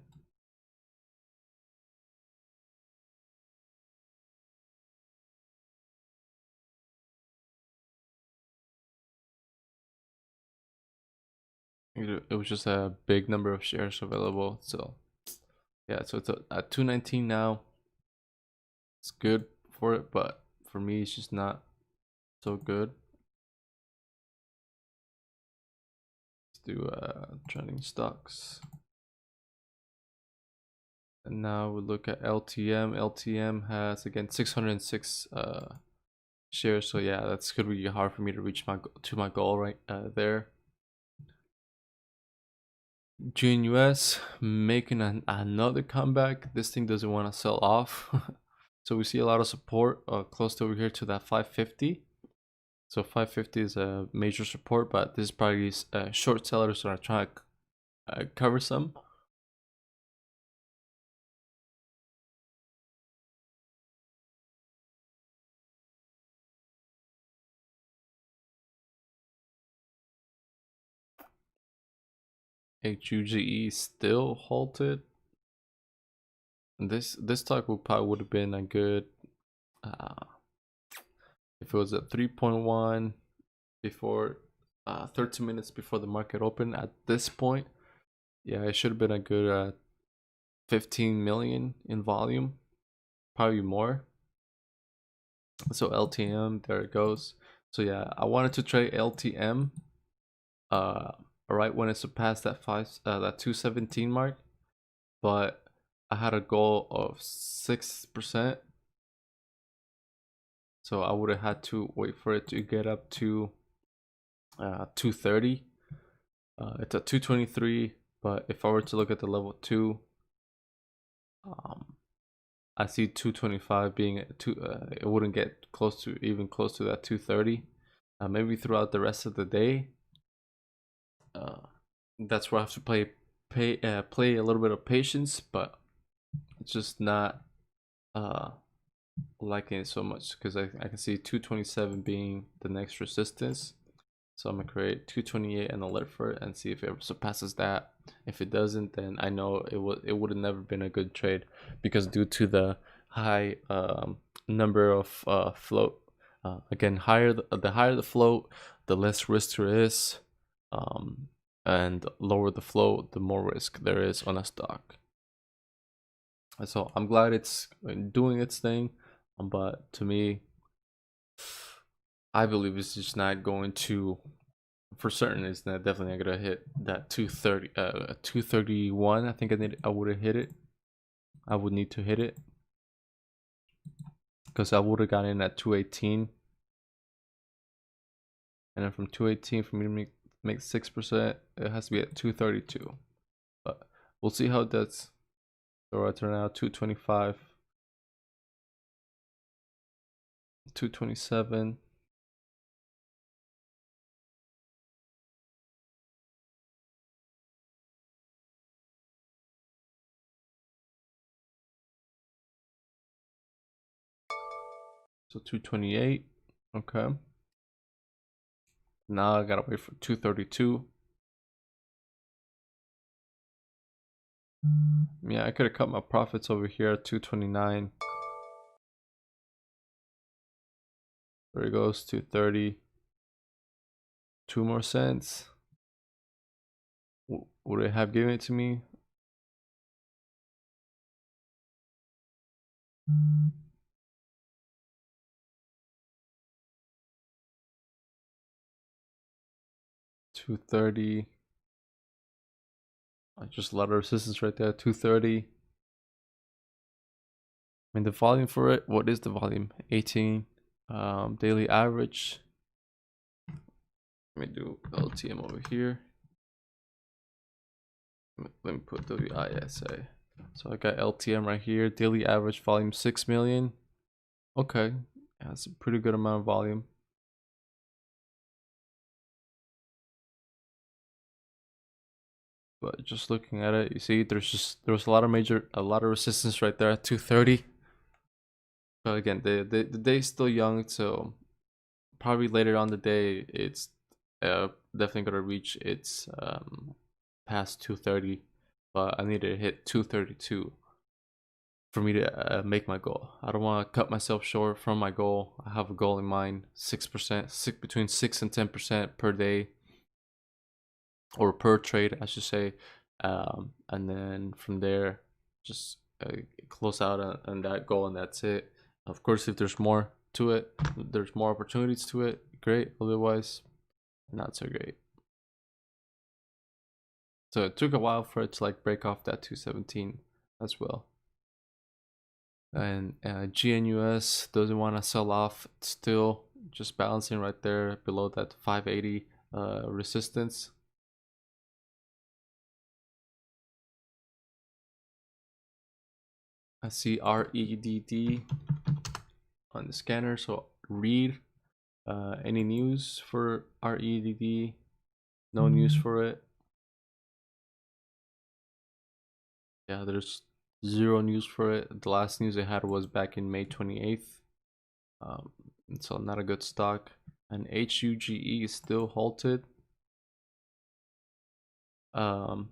It was just a big number of shares available. So yeah, so it's at 219 now. It's good for it, but for me, it's just not so good. Let's do trending stocks. And now we look at LTM. LTM has again 606 shares. So yeah, that's gonna be hard for me to reach my goal right there. GNUS making another comeback. This thing doesn't want to sell off. So we see a lot of support close to over here to that 550. So 550 is a major support, but this is probably short sellers that are trying to cover some. HUGE still halted. And this stock would have been a good if it was at 3.1 before 13 minutes before the market opened. At this point, yeah, it should have been a good 15 million in volume, probably more. So LTM, there it goes. So yeah, I wanted to trade LTM right when it surpassed that 217 mark, but I had a goal of 6%, so I would have had to wait for it to get up to 230. It's at 223, but if I were to look at the level 2, I see 225 being it wouldn't get even close to that 230. Maybe throughout the rest of the day, that's where I have to play a little bit of patience, but it's just not liking it so much because I can see 227 being the next resistance. So I'm gonna create 228 and alert for it and see if it ever surpasses that. If it doesn't, then I know it would have never been a good trade, because due to the high number of float, again, the higher the float, the less risk there is, and lower the float, the more risk there is on a stock. So I'm glad it's doing its thing, but to me, I believe it's just not going to, for certain, it's not definitely not gonna hit that 230, 231. I think I would have hit it. I would need to hit it because I would have gotten in at 218, and then from 218 for me to make 6%, it has to be at 232. But we'll see how it does. So right now 225, 227. So 228. Okay. Now I gotta wait for 232. Yeah, I could have cut my profits over here at 229. There it goes, 230. 2 more cents. Would it have given it to me? 230. Just a lot of resistance right there. 230. I mean, the volume for it, what is the volume? 18. Daily average. Let me do LTM over here. Let me put WISA. So I got LTM right here. Daily average volume 6 million. Okay, that's a pretty good amount of volume. But just looking at it, you see there was a lot of resistance right there at 230. But again, the day's still young, so probably later on the day it's definitely gonna reach its past 230. But I need to hit 232 for me to make my goal. I don't want to cut myself short from my goal. I have a goal in mind, 6%, between 6 and 10% per day, or per trade, I should say. And then from there, just close out on that goal, and that's it. Of course, if there's more to it, there's more opportunities to it, great. Otherwise, not so great. So it took a while for it to like break off that 217 as well. And GNUS doesn't want to sell off. It's still just balancing right there below that 580 resistance. I see REDD on the scanner, so read. Any news for REDD? No news for it. Yeah, there's zero news for it. The last news I had was back in May 28th. So not a good stock. And HUGE is still halted. So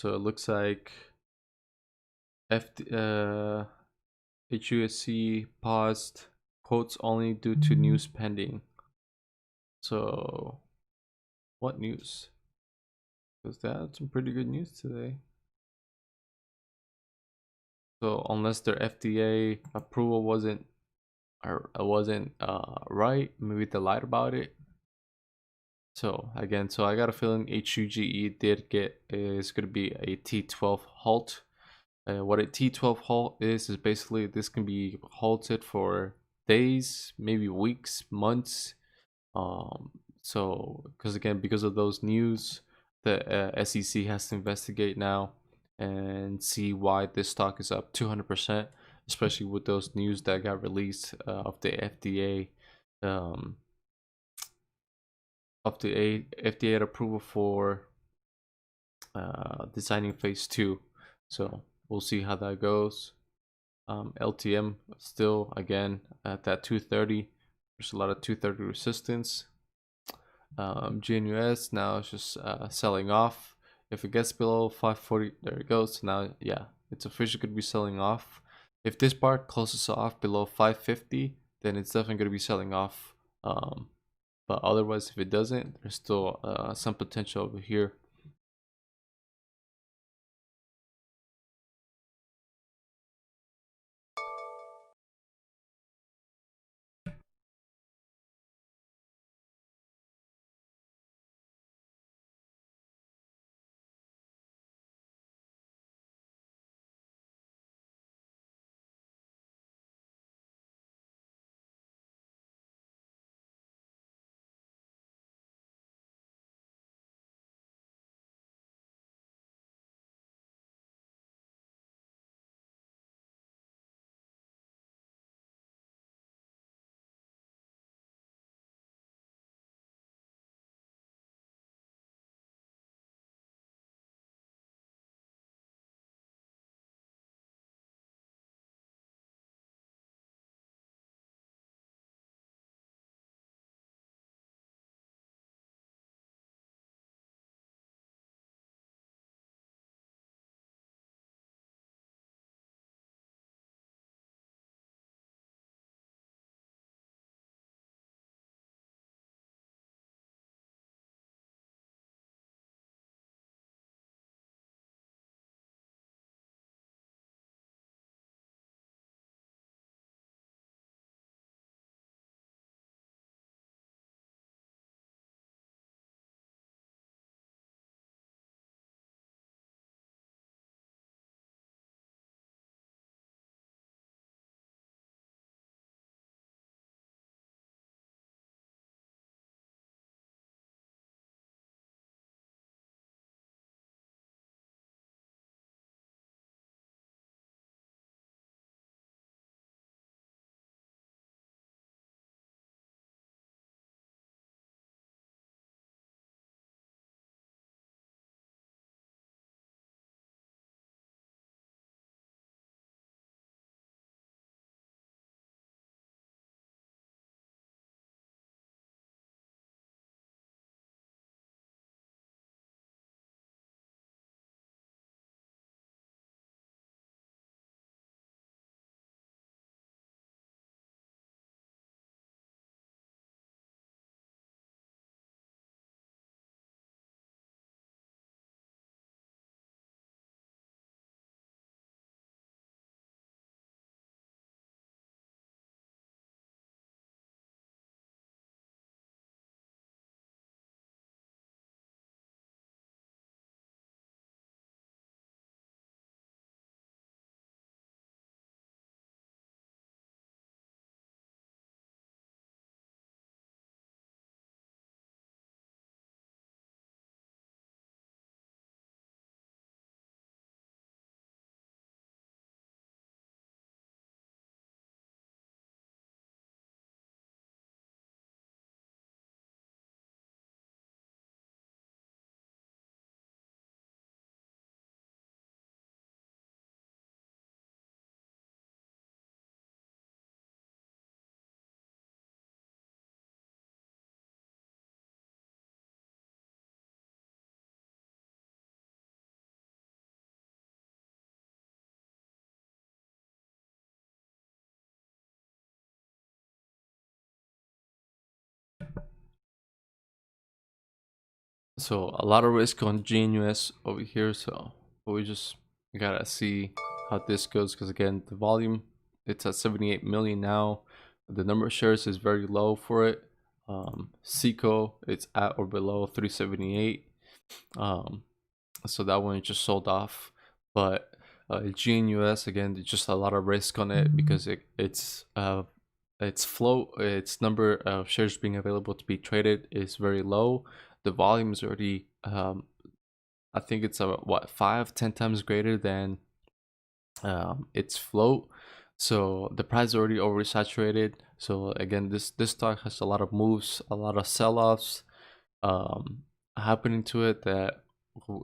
it looks like HUSC paused quotes only due to news pending. So what news? Because they had some pretty good news today. So unless their FDA approval wasn't right, maybe they lied about it. So again, so I got a feeling HUGE did get is going to be a T12 halt. What a T12 halt is basically this can be halted for days, maybe weeks, months. So because of those news, the SEC has to investigate now and see why this stock is up 200%, especially with those news that got released of the FDA, FDA approval for designing phase 2. So we'll see how that goes. LTM still again at that 230. There's a lot of 230 resistance. GNUS now is just selling off. If it gets below 540, there it goes. So now, yeah, it's officially going to be selling off. If this bar closes off below 550, then it's definitely going to be selling off. But otherwise, if it doesn't, there's still some potential over here. So a lot of risk on GNUS over here, so we just gotta see how this goes, because again, the volume, it's at 78 million now. The number of shares is very low for it. Seco, it's at or below 378. So that one just sold off. But GNUS, again, there's just a lot of risk on it, because its float, its number of shares being available to be traded is very low. The volume is already I think it's what, 5-10 times greater than its float. So the price is already oversaturated. So again, this stock has a lot of moves, a lot of sell-offs happening to it, that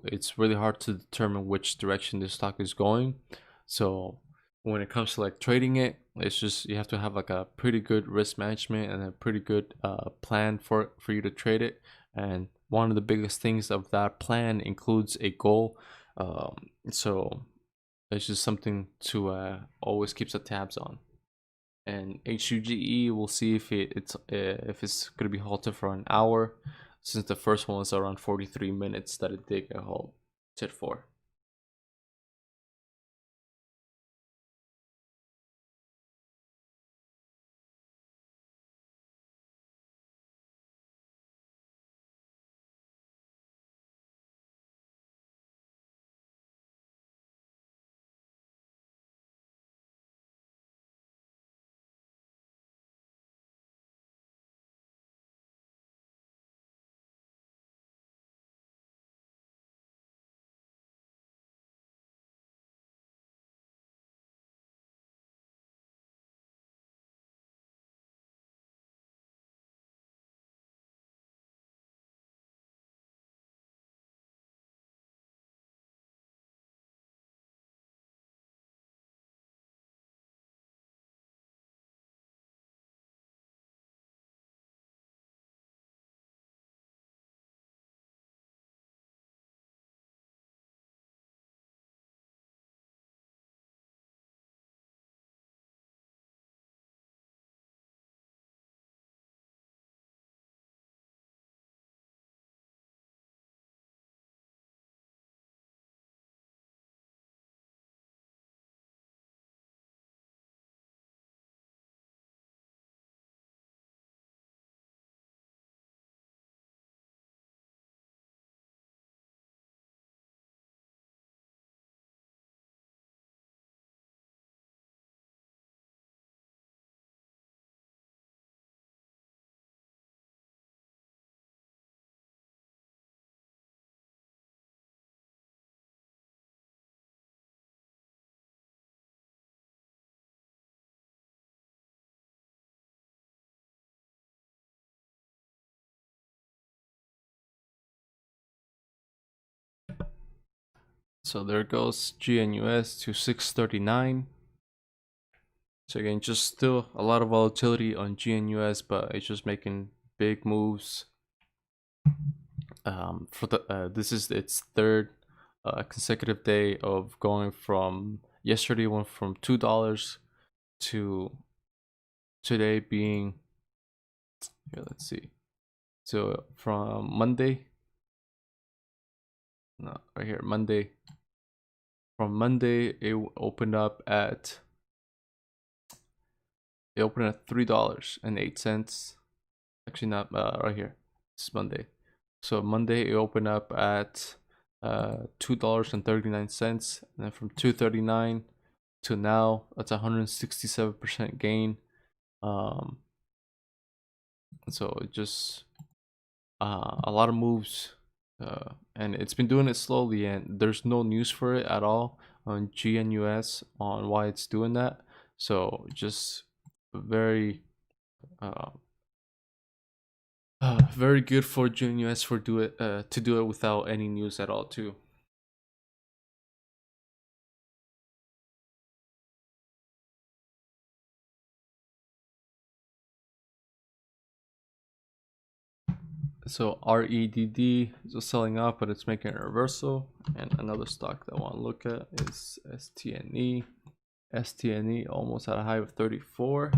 it's really hard to determine which direction this stock is going. So when it comes to like trading it, it's just, you have to have like a pretty good risk management and a pretty good plan for you to trade it. And one of the biggest things of that plan includes a goal. So it's just something to always keep the tabs on. And HUGE, we'll see if it's gonna be halted for an hour, since the first one was around 43 minutes that it did get halted for. So there goes GNUS to 639. So again, just still a lot of volatility on GNUS, but it's just making big moves. For the this is its third consecutive day of going from, yesterday went from $2 to today being, here, let's see. So from Monday, no, right here, Monday. From Monday, it opened at $3.08. Actually, not right here. It's Monday. So Monday it opened up at $2.39, and then from 239 to now, that's 167% gain. So it just a lot of moves, and it's been doing it slowly, and there's no news for it at all on GNUS on why it's doing that. So just very very good for GNUS for to do it without any news at all too. So REDD is selling off, but it's making a reversal. And another stock that I want to look at is STNE. STNE almost at a high of 34.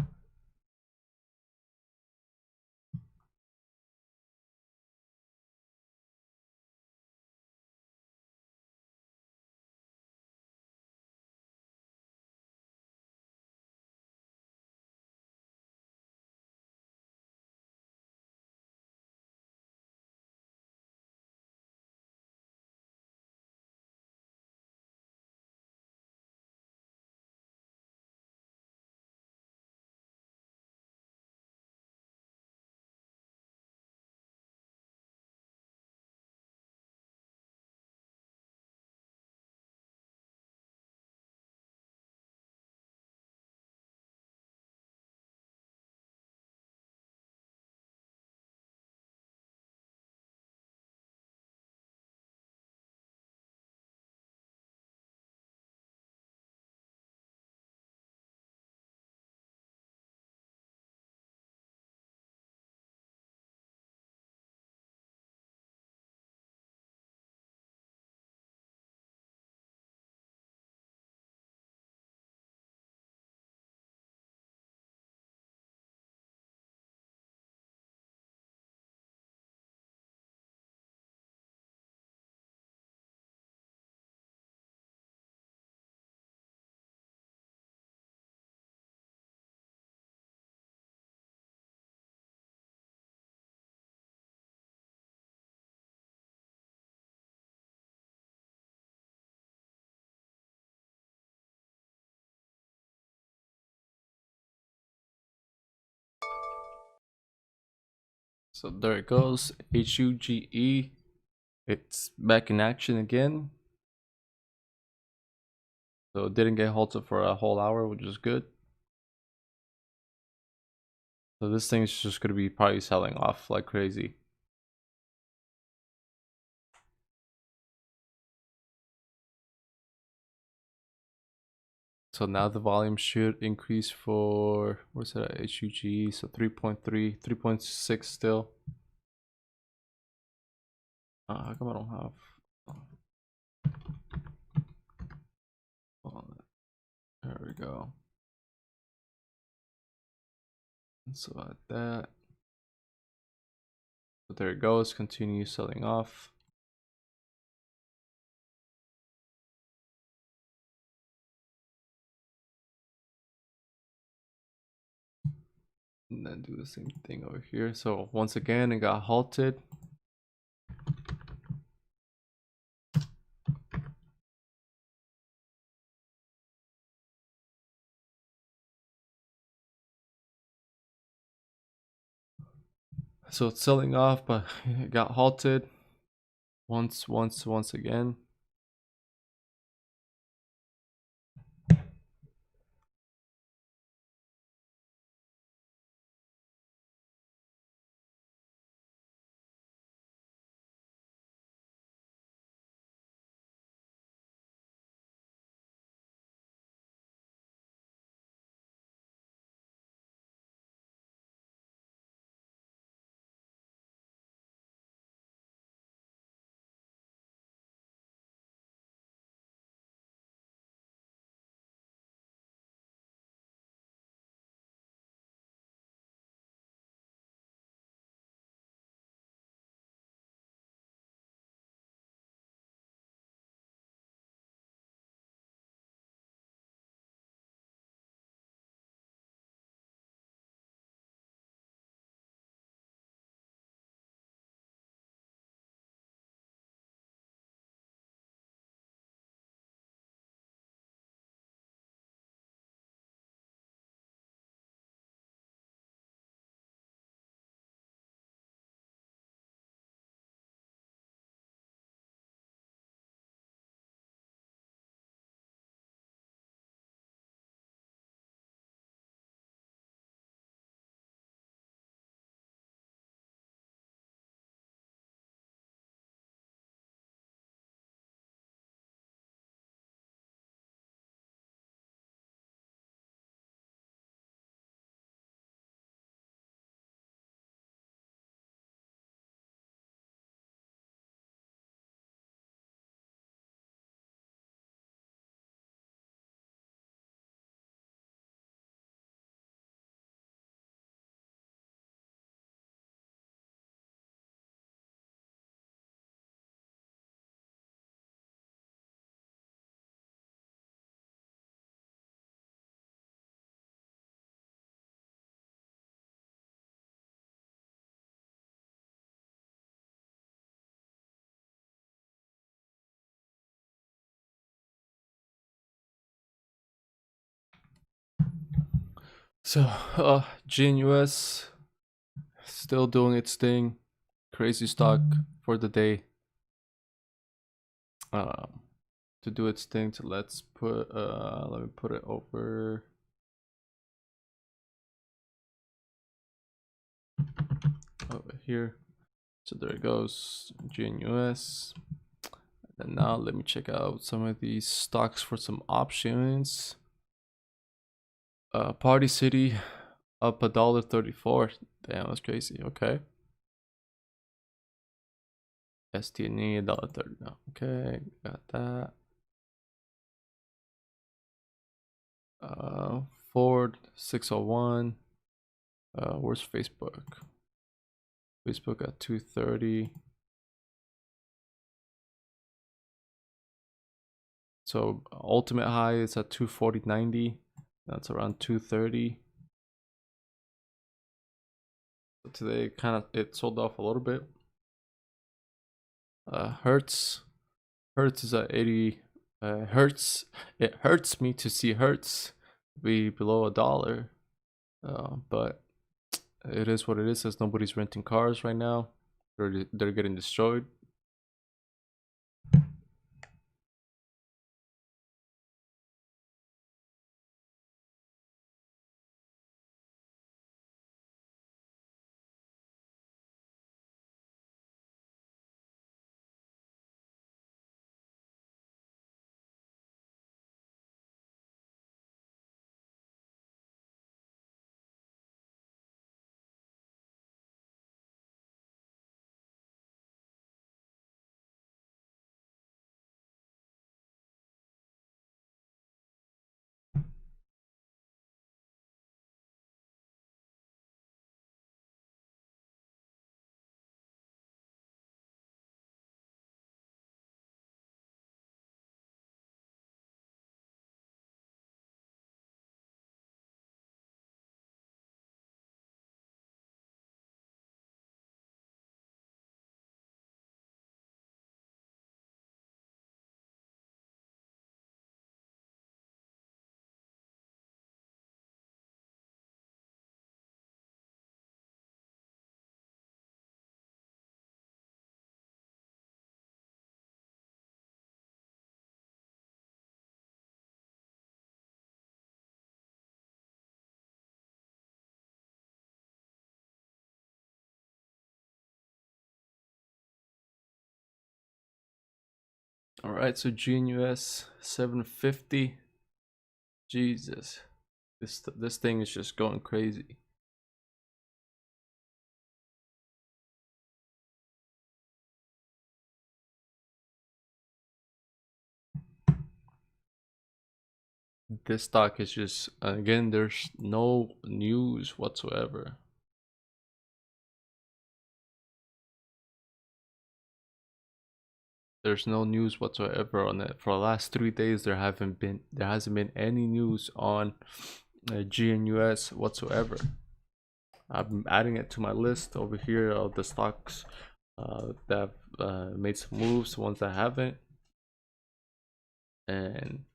So there it goes, HUGE. It's back in action again. So it didn't get halted for a whole hour, which is good. So this thing's just gonna be probably selling off like crazy. So now the volume should increase for, where's it at, HUGE, so 3.3, 3.6 still. How come I don't have, hold on. There we go. And so at that, so there it goes, continue selling off. And then do the same thing over here. So once again, it got halted. So it's selling off, but it got halted once again. So GNUS still doing its thing. Crazy stock for the day. To do its thing, so let's put let me put it over here. So there it goes, GNUS. And now let me check out some of these stocks for some options. Party City up $1.34. Damn, that's crazy. Okay. STNE $1.30. Okay, got that. Ford 601. Where's Facebook? Facebook at 230. So ultimate high is at 240.90. That's around 230. So today it sold off a little bit. Hertz is at 80. Hertz. It hurts me to see Hertz be below $1. But it is what it is, as nobody's renting cars right now. They're getting destroyed. All right, so GNUS 750. Jesus, this thing is just going crazy. This stock is just, again, there's no news whatsoever. There's no news whatsoever on it. For the last 3 days, there hasn't been any news on GNUS whatsoever. I'm adding it to my list over here of the stocks that have made some moves, the ones that haven't. And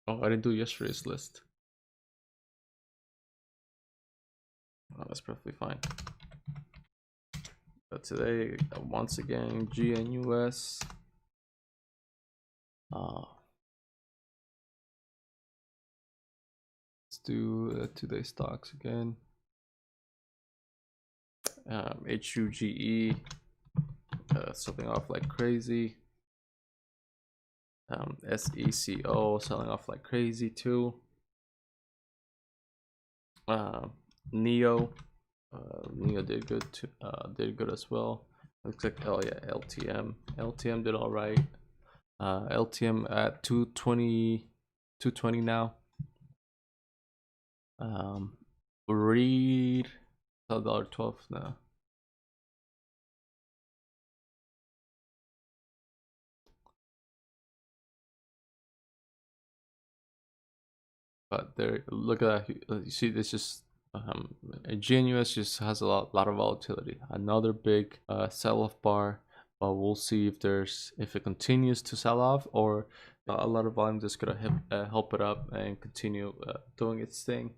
oh, I didn't do yesterday's list. Oh, that's perfectly fine. But today, once again, GNUS. Let's do today's stocks again. HUGE, selling off like crazy. SECO selling off like crazy too. Neo did good too, did good as well. Looks like, oh yeah, LTM did all right. LTM at 220 now. Read $12 now. But there, look at that. You see, this is GNUS just has a lot of volatility. Another big sell-off bar, but we'll see if it continues to sell off, or a lot of volume just gonna help it up and continue doing its thing.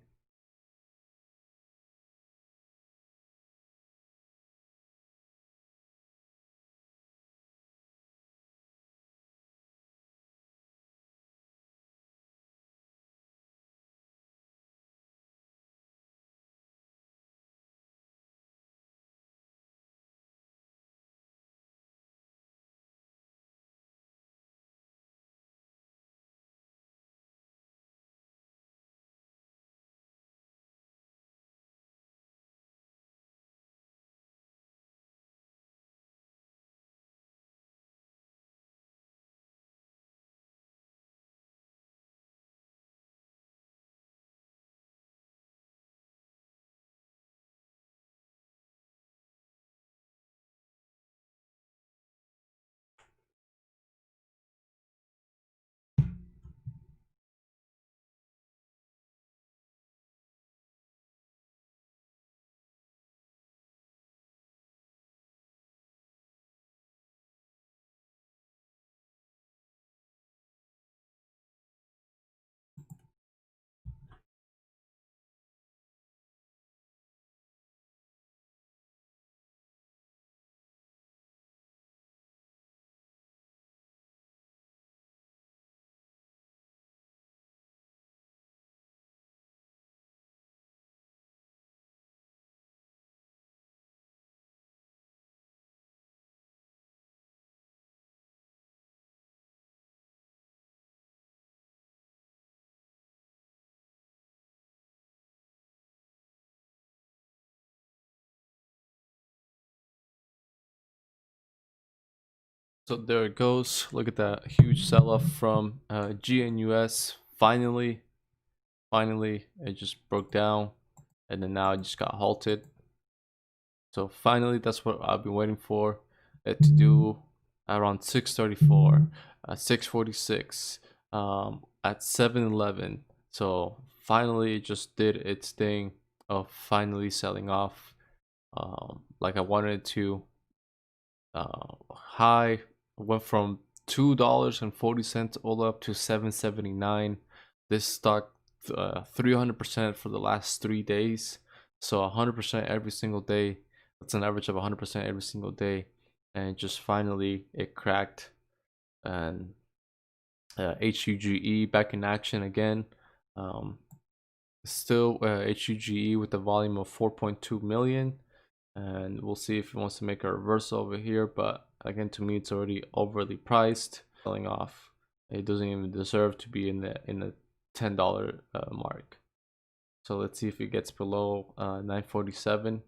So there it goes. Look at that huge sell-off from GNUS. Finally, it just broke down, and then now it just got halted. So finally, that's what I've been waiting for it to do around 6:34, 6:46, at 7:11. So finally, it just did its thing of finally selling off, like I wanted it to. High went from $2.40 all up to $7.79. This stock 300% for the last 3 days, so 100% every single day. That's an average of 100% every single day, and just finally it cracked, and HUGE back in action again. Still HUGE with a volume of 4.2 million, and we'll see if he wants to make a reversal over here, but again, to me it's already overly priced, selling off. It doesn't even deserve to be in the $10 mark. So let's see if it gets below 947.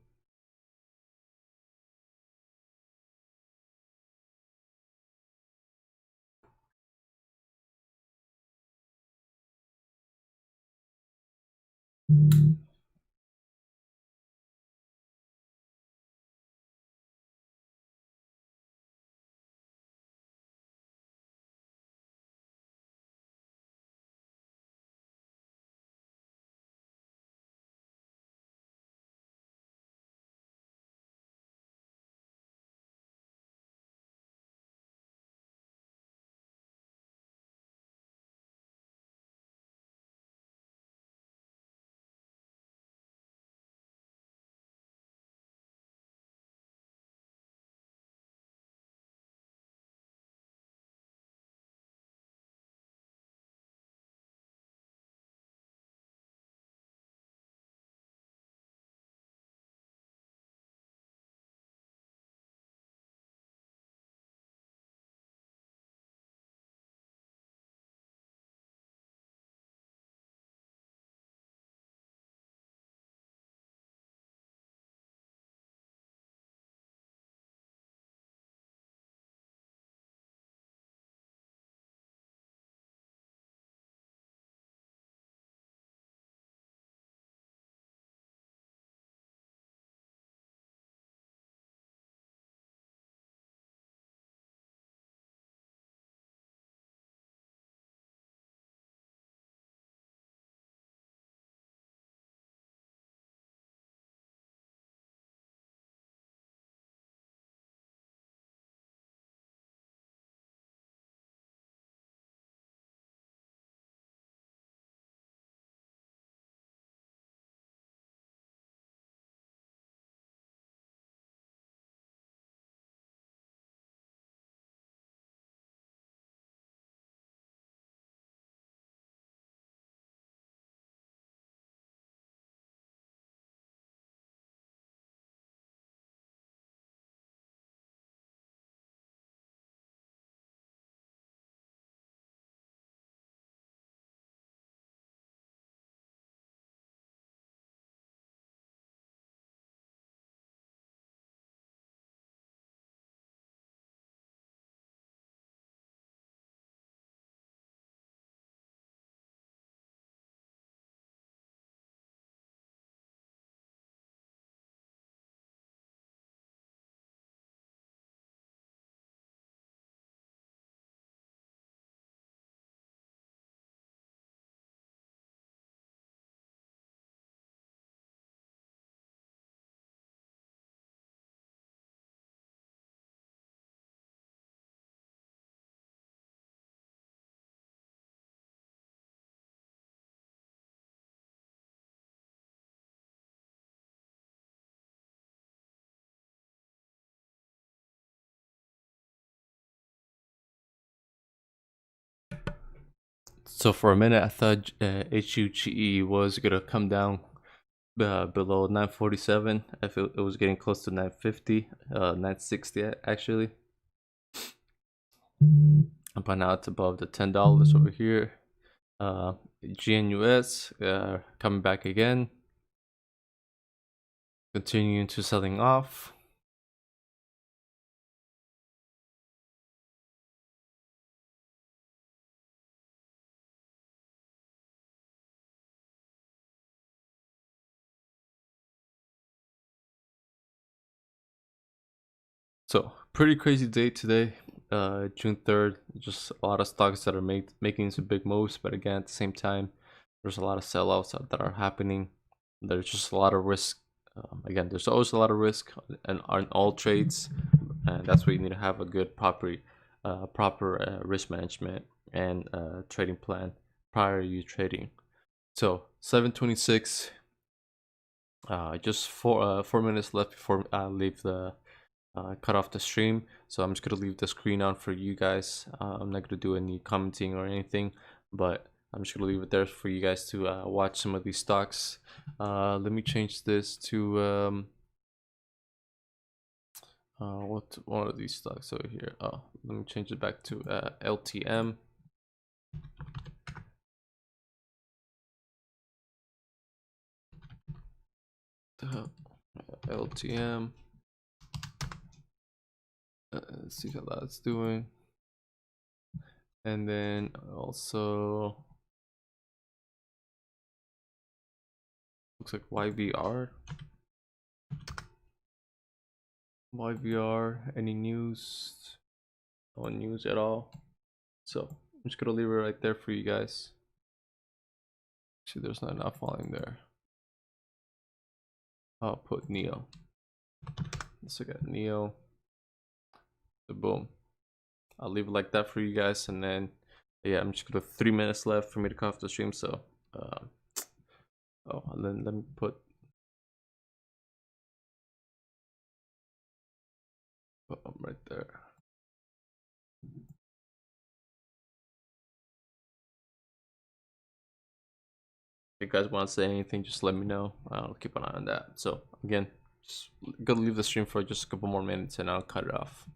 So for a minute, I thought HUGE was gonna come down below 947. I feel it was getting close to 950, 960 actually. By now it's above the $10 over here. GNUS coming back again, continuing to selling off. So pretty crazy day today, June 3rd. Just a lot of stocks that are making some big moves, but again, at the same time, there's a lot of sellouts that are happening. There's just a lot of risk. Again, there's always a lot of risk on all trades, and that's why you need to have a good proper risk management and trading plan prior to you trading. So 7:26. Just 4 minutes left before I leave the cut off the stream, so I'm just gonna leave the screen on for you guys. I'm not gonna do any commenting or anything, but I'm just gonna leave it there for you guys to watch some of these stocks. Let me change this to what one of these stocks over here. Oh, let me change it back to LTM. LTM. Let's see how that's doing. And then also looks like YVR. Any news? No news at all. So I'm just gonna leave it right there for you guys. See, there's not enough volume there. I'll put Neo. Let's look at Neo. So boom. I'll leave it like that for you guys, and then yeah, I'm just gonna 3 minutes left for me to cut off the stream. So oh, and then let me put right there. If you guys want to say anything, just let me know. I'll keep an eye on that. So again, just gonna leave the stream for just a couple more minutes, and I'll cut it off.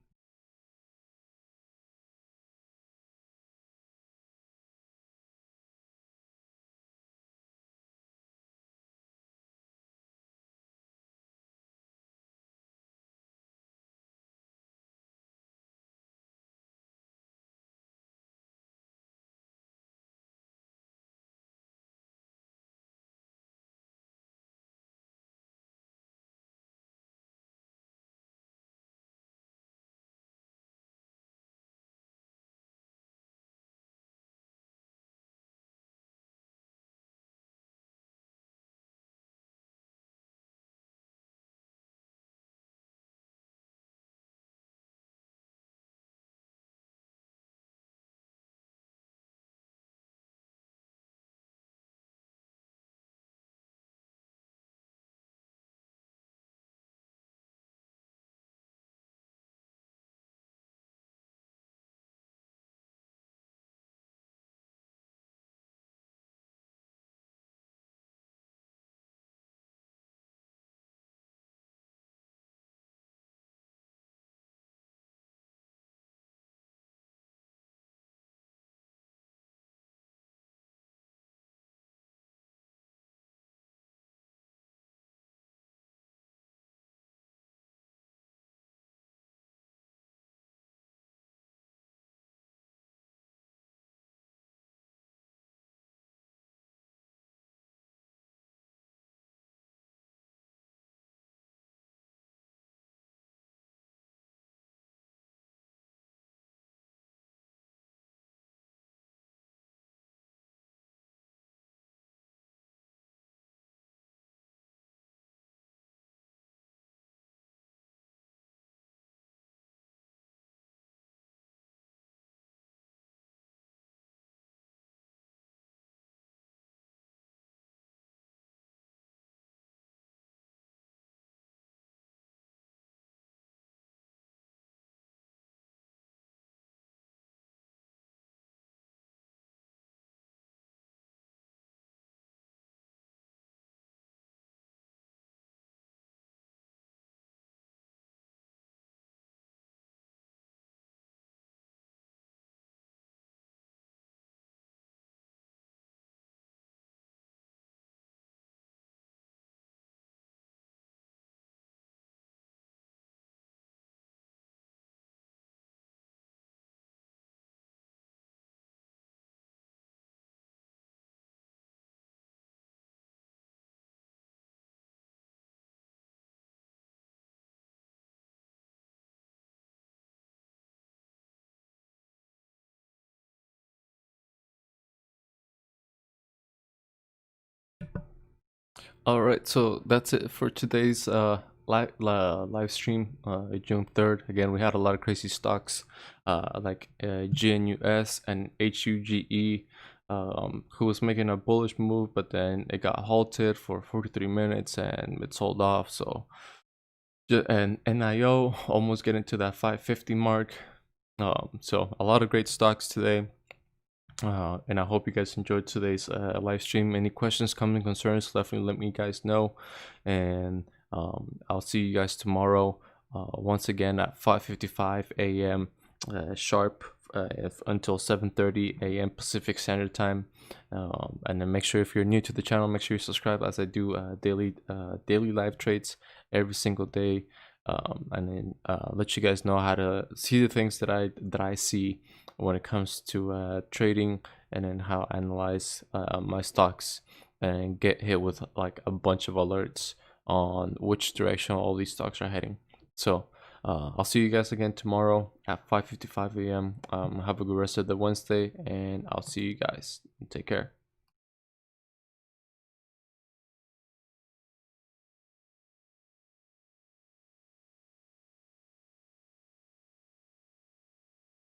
All right, so that's it for today's live stream, June 3rd. Again, we had a lot of crazy stocks, like GNUS and HUGE, who was making a bullish move, but then it got halted for 43 minutes and it sold off. So, and NIO almost getting to that 550 mark. So a lot of great stocks today. And I hope you guys enjoyed today's live stream. Any questions, comments, concerns, definitely let me guys know. And I'll see you guys tomorrow once again at 5:55 a.m. Sharp until 7:30 a.m. Pacific Standard Time. And then make sure, if you're new to the channel, make sure you subscribe, as I do daily live trades every single day. And then let you guys know how to see the things that I see when it comes to trading, and then how I analyze my stocks and get hit with like a bunch of alerts on which direction all these stocks are heading. So I'll see you guys again tomorrow at 5:55 a.m. Have a good rest of the Wednesday, and I'll see you guys. Take care.